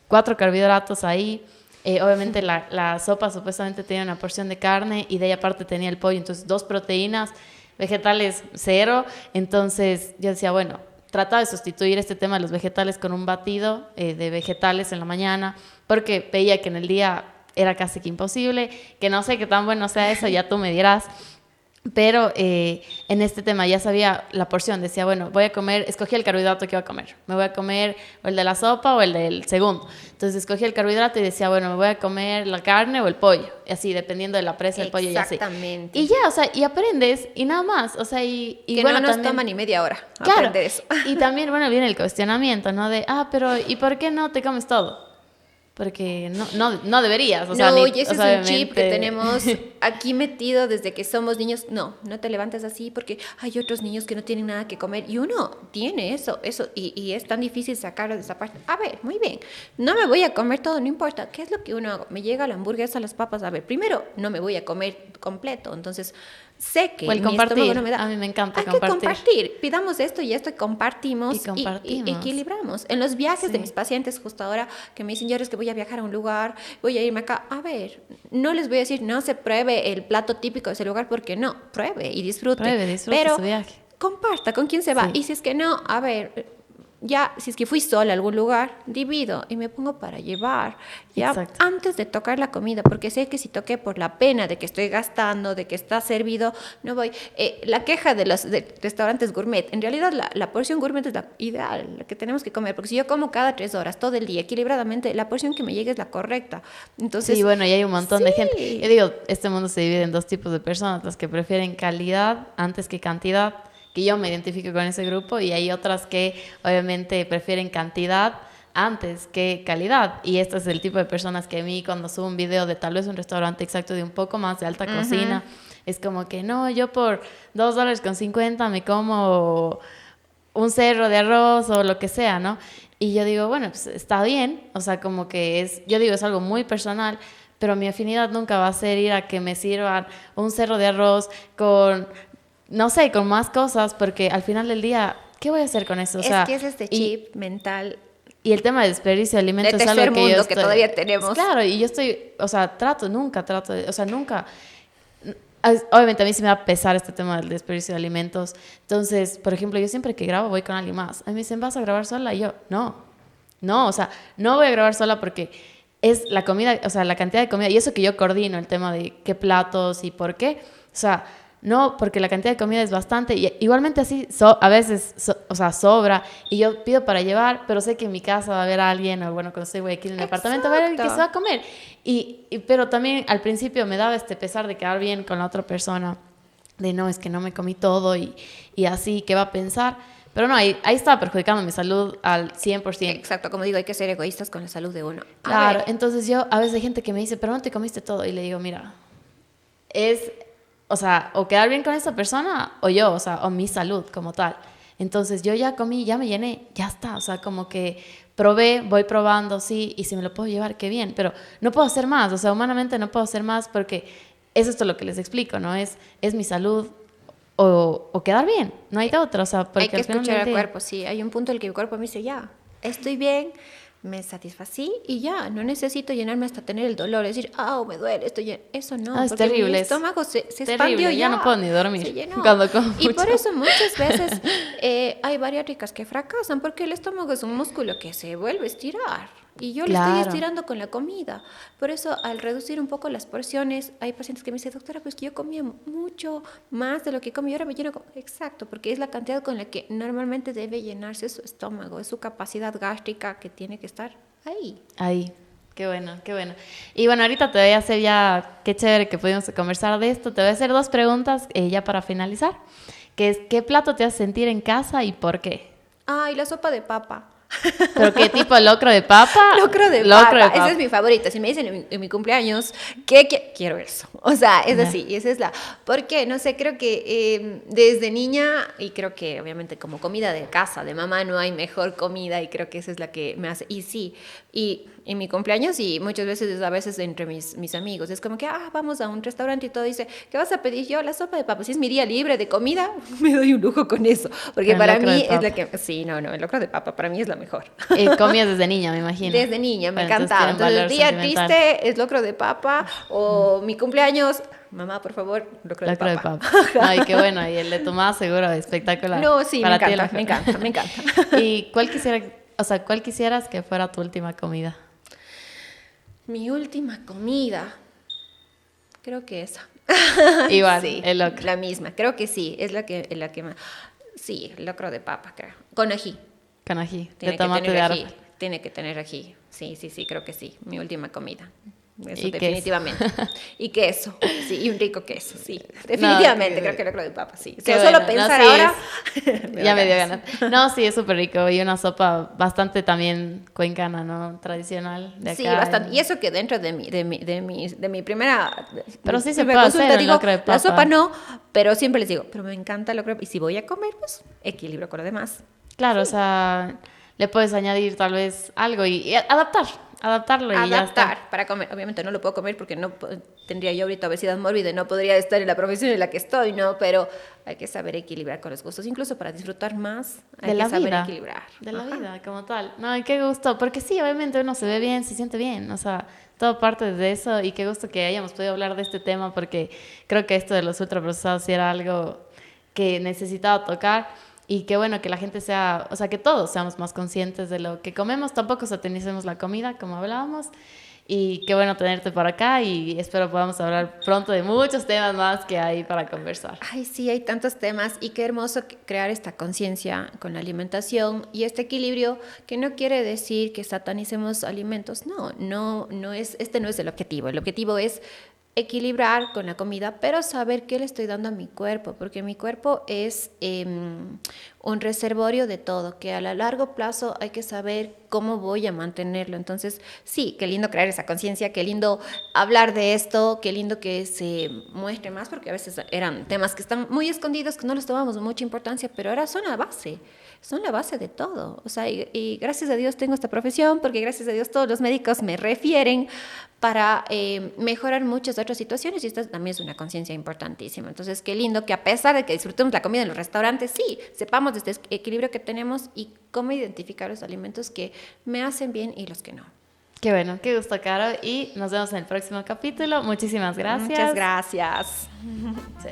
Speaker 1: 4 carbohidratos ahí, obviamente la sopa supuestamente tenía una porción de carne, y de ahí aparte tenía el pollo, entonces 2 proteínas, vegetales 0, entonces yo decía, bueno, trataba de sustituir este tema de los vegetales con un batido de vegetales en la mañana, porque veía que en el día era casi que imposible, que no sé qué tan bueno sea eso, ya tú me dirás, pero en este tema ya sabía la porción, decía, bueno, voy a comer, escogí el carbohidrato que iba a comer, me voy a comer o el de la sopa o el del segundo, entonces escogí el carbohidrato y decía, bueno, me voy a comer la carne o el pollo, y así, dependiendo de la presa del pollo y así.
Speaker 2: Exactamente.
Speaker 1: Y ya, o sea, y aprendes y nada más, o sea, y
Speaker 2: que
Speaker 1: bueno,
Speaker 2: no nos
Speaker 1: también,
Speaker 2: toma ni media hora
Speaker 1: claro,
Speaker 2: aprender eso.
Speaker 1: Y también, bueno, viene el cuestionamiento, ¿no? De, pero ¿y por qué no te comes todo? Porque no deberías, o sea,
Speaker 2: no,
Speaker 1: ni,
Speaker 2: y ese
Speaker 1: o sea,
Speaker 2: es un chip que tenemos aquí metido desde que somos niños. No te levantes así porque hay otros niños que no tienen nada que comer y uno tiene eso, y es tan difícil sacarlo de esa parte. A ver, muy bien, no me voy a comer todo, no importa. ¿Qué es lo que uno hago? Me llega la hamburguesa, las papas, a ver, primero no me voy a comer completo, entonces sé que
Speaker 1: o el
Speaker 2: mi
Speaker 1: compartir,
Speaker 2: estómago no me da.
Speaker 1: a mí me encanta
Speaker 2: Hay
Speaker 1: compartir.
Speaker 2: que compartir, pidamos esto y esto y compartimos y equilibramos. En los viajes de mis pacientes, justo ahora que me dicen, yo es que voy a viajar a un lugar, voy a irme acá, a ver, no les voy a decir, no se pruebe el plato típico de ese lugar, porque no, pruebe y disfrute. Pero
Speaker 1: su viaje.
Speaker 2: Comparta con quién se va. Y si es que no, a ver, ya, si es que fui sola a algún lugar, divido y me pongo para llevar, ya. Exacto. Antes de tocar la comida, porque sé que si toqué por la pena de que estoy gastando, de que está servido, no voy. La queja de los restaurantes gourmet, en realidad la porción gourmet es la ideal, la que tenemos que comer, porque si yo como cada 3 horas, todo el día, equilibradamente, la porción que me llegue es la correcta. Entonces,
Speaker 1: sí, bueno, y hay un montón de gente. Yo digo, este mundo se divide en 2 tipos de personas, las que prefieren calidad antes que cantidad, que yo me identifico con ese grupo, y hay otras que obviamente prefieren cantidad antes que calidad, y este es el tipo de personas que a mí cuando subo un video de tal vez un restaurante exacto de un poco más de alta cocina, es como que no, yo por $2.50 me como un cerro de arroz o lo que sea, ¿no? Y yo digo, bueno, pues está bien, o sea, como que yo digo, es algo muy personal, pero mi afinidad nunca va a ser ir a que me sirvan un cerro de arroz con, no sé, con más cosas, porque al final del día, ¿qué voy a hacer con eso? O sea,
Speaker 2: que es este chip mental.
Speaker 1: Y el tema de desperdicio de alimentos
Speaker 2: es algo que yo estoy, que todavía tenemos.
Speaker 1: Claro, y yo estoy, o sea, nunca, obviamente a mí sí me va a pesar este tema del desperdicio de alimentos. Entonces, por ejemplo, yo siempre que grabo voy con alguien más. A mí me dicen, ¿vas a grabar sola? Y yo, no, o sea, no voy a grabar sola porque es la comida, o sea, la cantidad de comida, y eso que yo coordino el tema de qué platos y por qué, o sea, no, porque la cantidad de comida es bastante, y igualmente así a veces, o sea, sobra, y yo pido para llevar, pero sé que en mi casa va a haber alguien, o bueno, cuando estoy aquí en el apartamento va a haber alguien que se va a comer, pero también al principio me daba este pesar de quedar bien con la otra persona, de no, es que no me comí todo, y así, ¿qué va a pensar? Pero no, ahí estaba perjudicando mi salud al 100%.
Speaker 2: Exacto, como digo, hay que ser egoístas con la salud de uno.
Speaker 1: Claro, entonces a veces hay gente que me dice, pero no te comiste todo, y le digo, mira, o sea, o quedar bien con esa persona o yo, o sea, o mi salud como tal. Entonces yo ya comí, ya me llené, ya está, o sea, como que probé, voy probando, sí, y si me lo puedo llevar, qué bien, pero no puedo hacer más, o sea, humanamente no puedo hacer más porque es esto lo que les explico, ¿no? Es mi salud o quedar bien, no hay de otra, o sea, porque
Speaker 2: hay que escuchar al cuerpo, sí, hay un punto en el que el cuerpo me dice, ya, estoy bien, me satisfací y ya, no necesito llenarme hasta tener el dolor, decir, me duele, eso no,
Speaker 1: es
Speaker 2: porque
Speaker 1: terrible,
Speaker 2: mi estómago se expandió
Speaker 1: terrible,
Speaker 2: ya
Speaker 1: no puedo ni dormir
Speaker 2: se llenó.
Speaker 1: cuando como
Speaker 2: Y
Speaker 1: mucho.
Speaker 2: por eso muchas veces hay bariátricas que fracasan, porque el estómago es un músculo que se vuelve a estirar. Y yo lo estoy estirando con la comida. Por eso, al reducir un poco las porciones, hay pacientes que me dicen, doctora, pues que yo comía mucho más de lo que comí y ahora me lleno. Exacto, porque es la cantidad con la que normalmente debe llenarse su estómago, es su capacidad gástrica que tiene que estar ahí.
Speaker 1: Ahí. Qué bueno, qué bueno. Y bueno, ahorita te voy a hacer ya, qué chévere que pudimos conversar de esto. Te voy a hacer 2 preguntas ya para finalizar. Que es, ¿qué plato te hace sentir en casa y por qué?
Speaker 2: Y la sopa de papa.
Speaker 1: ¿Pero qué tipo? ¿Locro de papa?
Speaker 2: Locro de papa. Esa es mi favorita. Si me dicen en mi cumpleaños, ¿qué quiero eso? O sea, es así. Esa es la... Porque, no sé, creo que desde niña, y creo que obviamente como comida de casa, de mamá, no hay mejor comida, y creo que esa es la que me hace... Y sí, y en mi cumpleaños, y muchas veces, a veces entre mis amigos, es como que, vamos a un restaurante y todo, dice, ¿qué vas a pedir? Yo, la sopa de papa. Si es mi día libre de comida, me doy un lujo con eso. Porque
Speaker 1: el
Speaker 2: para mí
Speaker 1: es
Speaker 2: la que... Sí, no, el locro de papa para mí es la mejor.
Speaker 1: Comías desde niña, me imagino.
Speaker 2: Desde niña, me encantaba. Entonces, el día triste es locro de papa, o mi cumpleaños, mamá, por favor, locro de papa.
Speaker 1: Ay, qué bueno. Y el de tu mamá, seguro, espectacular.
Speaker 2: No, sí,
Speaker 1: para
Speaker 2: me encanta.
Speaker 1: ¿Y cuál quisieras que fuera tu última comida?
Speaker 2: Mi última comida, creo que esa.
Speaker 1: Igual,
Speaker 2: sí,
Speaker 1: el locro.
Speaker 2: La misma, creo que sí, es la que más... Sí, el locro de papa, creo. Con ají.
Speaker 1: Con ají,
Speaker 2: Tiene
Speaker 1: de tomate de árbol.
Speaker 2: Tiene que tener ají. Sí, creo que sí. Mi última comida. Eso
Speaker 1: ¿Y
Speaker 2: definitivamente. Y queso. Sí, y un rico queso, sí. Definitivamente, creo que el locro de papa, sí. Solo pensar ahora...
Speaker 1: ya me dio ganas. No, sí, es súper rico. Y una sopa bastante también cuencana, ¿no? Tradicional de acá.
Speaker 2: Sí, bastante. Y eso que dentro de mi primera...
Speaker 1: Pero sí se puede hacer el locro de papa.
Speaker 2: La sopa no, pero siempre les digo, pero me encanta el locro de papa. Y si voy a comer, pues equilibrio con lo demás.
Speaker 1: Claro, o sea, le puedes añadir tal vez algo y adaptarlo y ya está.
Speaker 2: Para comer. Obviamente no lo puedo comer porque no tendría yo ahorita obesidad mórbida y no podría estar en la profesión en la que estoy, ¿no? Pero hay que saber equilibrar con los gustos. Incluso para disfrutar más, hay que saber equilibrar.
Speaker 1: De la vida, como tal. No, y qué gusto. Porque sí, obviamente uno se ve bien, se siente bien. O sea, todo parte de eso. Y qué gusto que hayamos podido hablar de este tema porque creo que esto de los ultraprocesados sí era algo que necesitaba tocar. Y qué bueno que la gente sea, o sea, que todos seamos más conscientes de lo que comemos, tampoco satanicemos la comida, como hablábamos. Y qué bueno tenerte por acá y espero podamos hablar pronto de muchos temas más que hay para conversar.
Speaker 2: Ay, sí, hay tantos temas y qué hermoso crear esta conciencia con la alimentación y este equilibrio que no quiere decir que satanicemos alimentos. No es, este no es el objetivo. El objetivo es equilibrar con la comida, pero saber qué le estoy dando a mi cuerpo, porque mi cuerpo es un reservorio de todo, que a largo plazo hay que saber cómo voy a mantenerlo. Entonces, sí, qué lindo crear esa conciencia, qué lindo hablar de esto, qué lindo que se muestre más, porque a veces eran temas que están muy escondidos, que no les tomamos mucha importancia, pero ahora son la base de todo. O sea, y gracias a Dios tengo esta profesión, porque gracias a Dios todos los médicos me refieren para mejorar muchas otras situaciones y esta también es una conciencia importantísima. Entonces, qué lindo que a pesar de que disfrutemos la comida en los restaurantes, sí, sepamos de este equilibrio que tenemos y cómo identificar los alimentos que me hacen bien y los que no.
Speaker 1: Qué bueno, qué gusto, Caro, y nos vemos en el próximo capítulo. Muchísimas gracias.
Speaker 2: Muchas gracias.
Speaker 1: Sí.